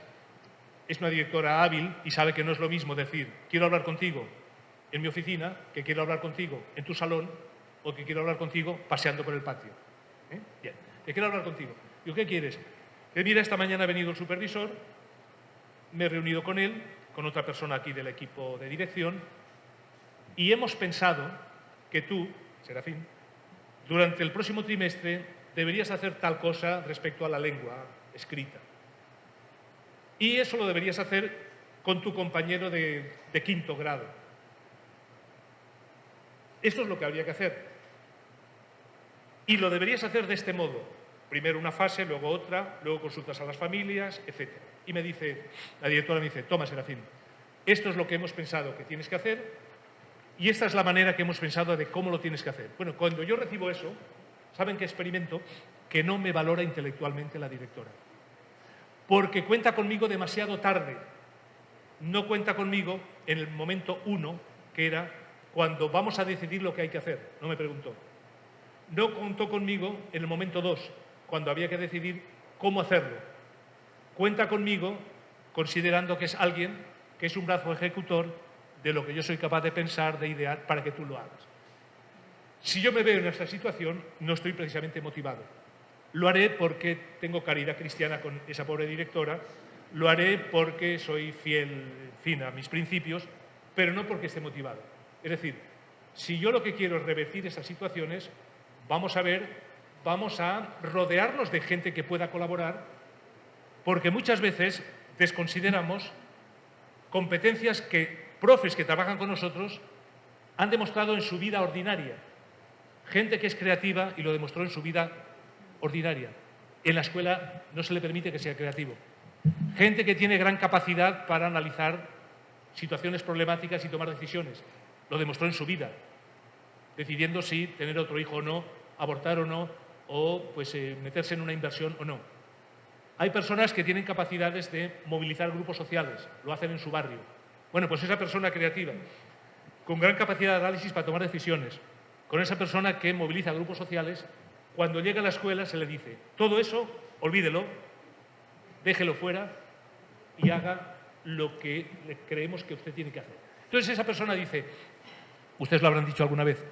es una directora hábil y sabe que no es lo mismo decir quiero hablar contigo en mi oficina que quiero hablar contigo en tu salón o que quiero hablar contigo paseando por el patio. Bien, que quiero hablar contigo. Digo, ¿qué quieres? Mira, esta mañana ha venido el supervisor, me he reunido con él, con otra persona aquí del equipo de dirección, y hemos pensado que tú, Serafín, durante el próximo trimestre deberías hacer tal cosa respecto a la lengua escrita. Y eso lo deberías hacer con tu compañero de quinto grado. Esto es lo que habría que hacer. Y lo deberías hacer de este modo. Primero una fase, luego otra, luego consultas a las familias, etc. Y me dice, la directora me dice, toma, Serafín, esto es lo que hemos pensado que tienes que hacer y esta es la manera que hemos pensado de cómo lo tienes que hacer. Bueno, cuando yo recibo eso, ¿saben qué experimento? Que no me valora intelectualmente la directora. Porque cuenta conmigo demasiado tarde. No cuenta conmigo en el momento 1, que era cuando vamos a decidir lo que hay que hacer. No me preguntó. No contó conmigo en el momento 2, cuando había que decidir cómo hacerlo. Cuenta conmigo considerando que es alguien que es un brazo ejecutor de lo que yo soy capaz de pensar, de idear, para que tú lo hagas. Si yo me veo en esta situación, no estoy precisamente motivado. Lo haré porque tengo caridad cristiana con esa pobre directora, lo haré porque soy fiel, en fin, a mis principios, pero no porque esté motivado. Es decir, si yo lo que quiero es revertir esas situaciones, vamos a rodearnos de gente que pueda colaborar, porque muchas veces desconsideramos competencias que profes que trabajan con nosotros han demostrado en su vida ordinaria. Gente que es creativa y lo demostró en su vida ordinaria. En la escuela no se le permite que sea creativo. Gente que tiene gran capacidad para analizar situaciones problemáticas y tomar decisiones. Lo demostró en su vida, decidiendo si tener otro hijo o no, abortar o no, o pues, meterse en una inversión o no. Hay personas que tienen capacidades de movilizar grupos sociales, lo hacen en su barrio. Bueno, pues esa persona creativa, con gran capacidad de análisis para tomar decisiones, con esa persona que moviliza grupos sociales, cuando llega a la escuela se le dice, todo eso, olvídelo, déjelo fuera y haga lo que creemos que usted tiene que hacer. Entonces esa persona dice, ustedes lo habrán dicho alguna vez,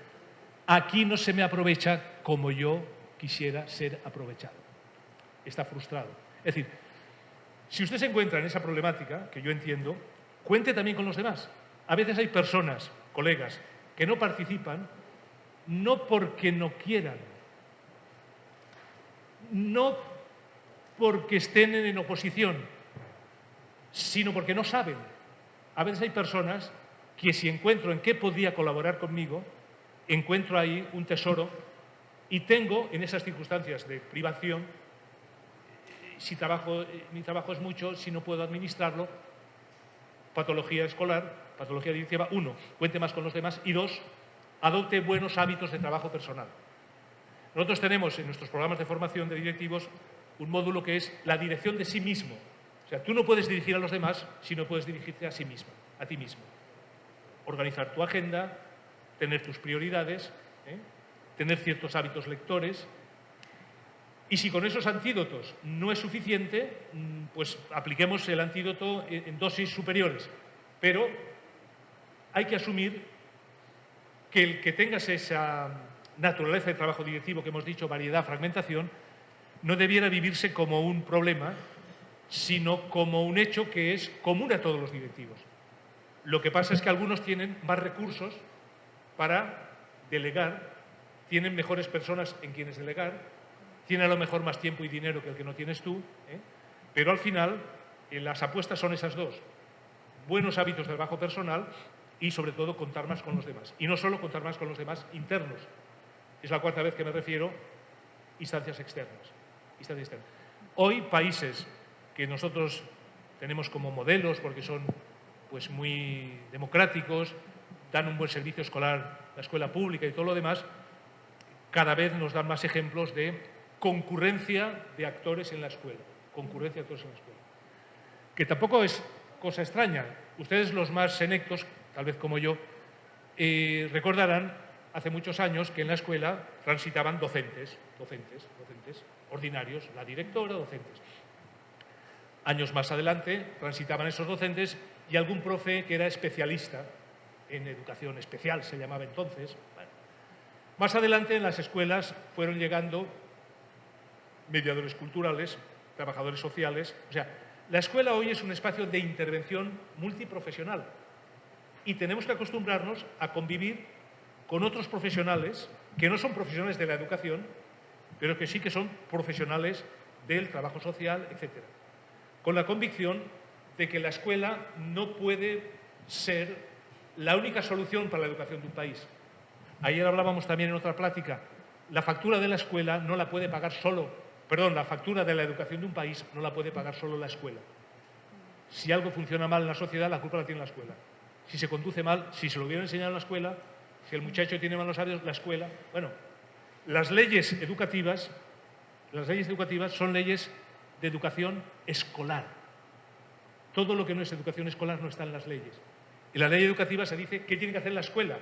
aquí no se me aprovecha como yo quisiera ser aprovechado. Está frustrado. Es decir, si usted se encuentra en esa problemática, que yo entiendo, cuente también con los demás. A veces hay personas, colegas, que no participan, no porque no quieran, no porque estén en oposición, sino porque no saben. A veces hay personas que si encuentro en qué podría colaborar conmigo, encuentro ahí un tesoro y tengo en esas circunstancias de privación, si mi trabajo es mucho, si no puedo administrarlo, patología escolar, patología directiva, 1, cuente más con los demás y 2, adopte buenos hábitos de trabajo personal. Nosotros tenemos en nuestros programas de formación de directivos un módulo que es la dirección de sí mismo. O sea, tú no puedes dirigir a los demás si no puedes dirigirte a sí mismo, a ti mismo. Organizar tu agenda, tener tus prioridades, tener ciertos hábitos lectores. Y si con esos antídotos no es suficiente, pues apliquemos el antídoto en dosis superiores. Pero hay que asumir que el que tengas esa naturaleza de trabajo directivo que hemos dicho, variedad, fragmentación, no debiera vivirse como un problema, sino como un hecho que es común a todos los directivos. Lo que pasa es que algunos tienen más recursos para delegar, tienen mejores personas en quienes delegar, tienen a lo mejor más tiempo y dinero que el que no tienes tú, pero al final las apuestas son esas dos. Buenos hábitos de trabajo personal y sobre todo contar más con los demás. Y no solo contar más con los demás internos. Es la cuarta vez que me refiero a instancias externas. Hoy países que nosotros tenemos como modelos porque son pues, muy democráticos, dan un buen servicio escolar, la escuela pública y todo lo demás, cada vez nos dan más ejemplos de concurrencia de actores en la escuela. Concurrencia de actores en la escuela. Que tampoco es cosa extraña. Ustedes, los más senectos, tal vez como yo, recordarán hace muchos años que en la escuela transitaban docentes ordinarios, la directora, docentes. Años más adelante transitaban esos docentes y algún profe que era especialista en educación especial, se llamaba entonces. Bueno. Más adelante en las escuelas fueron llegando mediadores culturales, trabajadores sociales. O sea, la escuela hoy es un espacio de intervención multiprofesional y tenemos que acostumbrarnos a convivir con otros profesionales que no son profesionales de la educación, pero que sí que son profesionales del trabajo social, etc. Con la convicción de que la escuela no puede ser la única solución para la educación de un país. Ayer hablábamos también en otra plática, la factura de la escuela no la puede pagar solo, perdón, la factura de la educación de un país no la puede pagar solo la escuela. Si algo funciona mal en la sociedad, la culpa la tiene la escuela. Si se conduce mal, si se lo hubiera enseñado en la escuela, si el muchacho tiene malos hábitos, la escuela. Bueno, las leyes educativas son leyes de educación escolar. Todo lo que no es educación escolar no está en las leyes. En la ley educativa se dice qué tiene que hacer la escuela,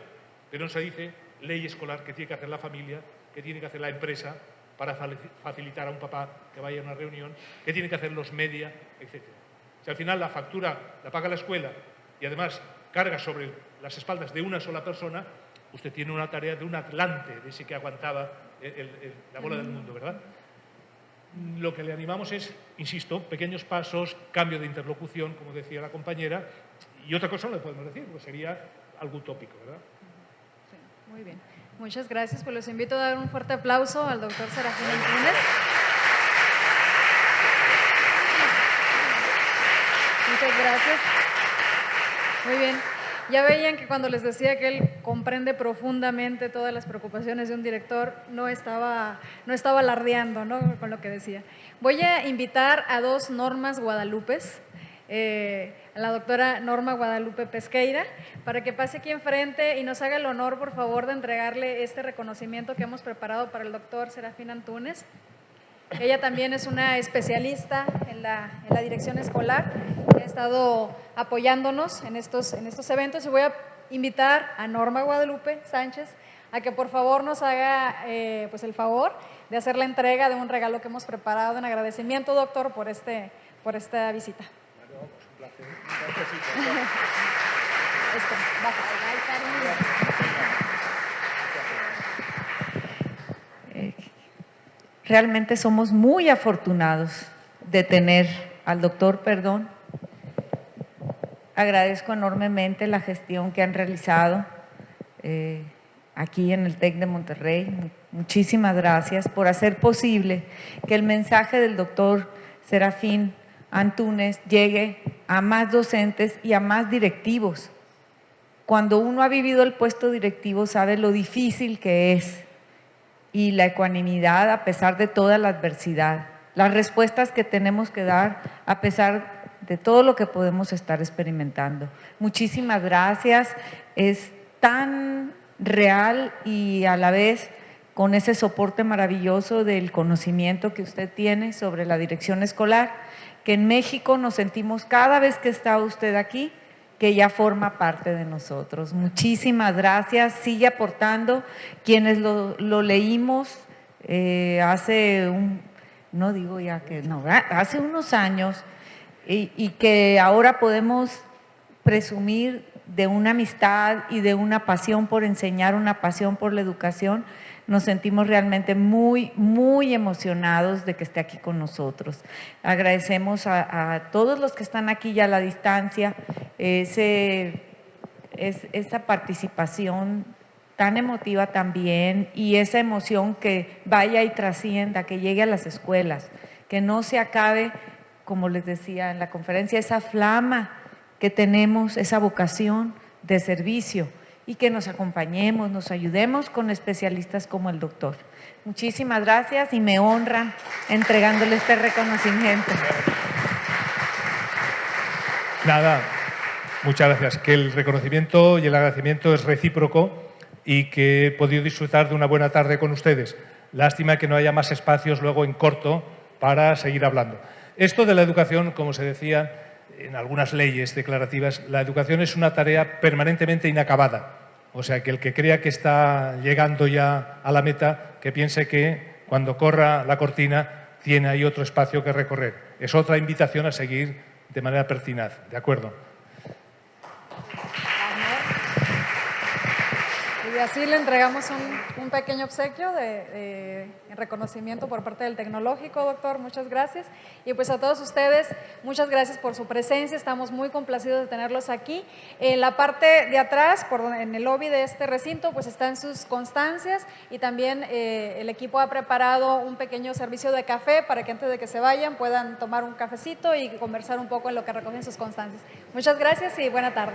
pero no se dice ley escolar, qué tiene que hacer la familia, qué tiene que hacer la empresa para facilitar a un papá que vaya a una reunión, qué tienen que hacer los media, etc. Si al final la factura la paga la escuela y además carga sobre las espaldas de una sola persona, usted tiene una tarea de un Atlante, de ese que aguantaba la bola del mundo, ¿verdad? Lo que le animamos es, insisto, pequeños pasos, cambio de interlocución, como decía la compañera, y otra cosa no le podemos decir, porque sería algo utópico, ¿verdad? Sí, muy bien. Muchas gracias. Pues los invito a dar un fuerte aplauso al doctor Serafín Antúnez. Muchas gracias. Muy bien. Ya veían que cuando les decía que él comprende profundamente todas las preocupaciones de un director, no estaba alardeando, ¿no?, con lo que decía. Voy a invitar a dos Normas Guadalupes, a la doctora Norma Guadalupe Pesqueira, para que pase aquí enfrente y nos haga el honor, por favor, de entregarle este reconocimiento que hemos preparado para el doctor Serafín Antúnez. Ella también es una especialista en la dirección escolar, que ha estado apoyándonos en estos eventos, y voy a invitar a Norma Guadalupe Sánchez a que por favor nos haga pues el favor de hacer la entrega de un regalo que hemos preparado en agradecimiento, doctor, por esta visita. Bueno, pues un placer. Realmente somos muy afortunados de tener al doctor Perdón. Agradezco enormemente la gestión que han realizado aquí en el TEC de Monterrey. Muchísimas gracias por hacer posible que el mensaje del doctor Serafín Antúnez llegue a más docentes y a más directivos. Cuando uno ha vivido el puesto directivo sabe lo difícil que es, y la ecuanimidad a pesar de toda la adversidad, las respuestas que tenemos que dar a pesar de todo lo que podemos estar experimentando. Muchísimas gracias, es tan real y a la vez con ese soporte maravilloso del conocimiento que usted tiene sobre la dirección escolar, que en México nos sentimos cada vez que está usted aquí, que ya forma parte de nosotros. Muchísimas gracias, sigue aportando. Quienes lo leímos hace hace unos años y que ahora podemos presumir de una amistad y de una pasión por enseñar, una pasión por la educación, nos sentimos realmente muy, muy emocionados de que esté aquí con nosotros. Agradecemos a todos los que están aquí ya a la distancia, esa participación tan emotiva también y esa emoción que vaya y trascienda, que llegue a las escuelas, que no se acabe, como les decía en la conferencia, esa flama que tenemos, esa vocación de servicio, y que nos acompañemos, nos ayudemos con especialistas como el doctor. Muchísimas gracias y me honran entregándole este reconocimiento. Nada, muchas gracias. Que el reconocimiento y el agradecimiento es recíproco y que he podido disfrutar de una buena tarde con ustedes. Lástima que no haya más espacios luego en corto para seguir hablando. Esto de la educación, como se decía en algunas leyes declarativas, la educación es una tarea permanentemente inacabada. O sea, que el que crea que está llegando ya a la meta, que piense que cuando corra la cortina tiene ahí otro espacio que recorrer. Es otra invitación a seguir de manera pertinaz. ¿De acuerdo? Muy Y así le entregamos un pequeño obsequio en reconocimiento por parte del Tecnológico, doctor. Muchas gracias. Y pues a todos ustedes, muchas gracias por su presencia. Estamos muy complacidos de tenerlos aquí. En la parte de atrás, en el lobby de este recinto, pues están sus constancias y también el equipo ha preparado un pequeño servicio de café para que antes de que se vayan puedan tomar un cafecito y conversar un poco en lo que recogen sus constancias. Muchas gracias y buena tarde.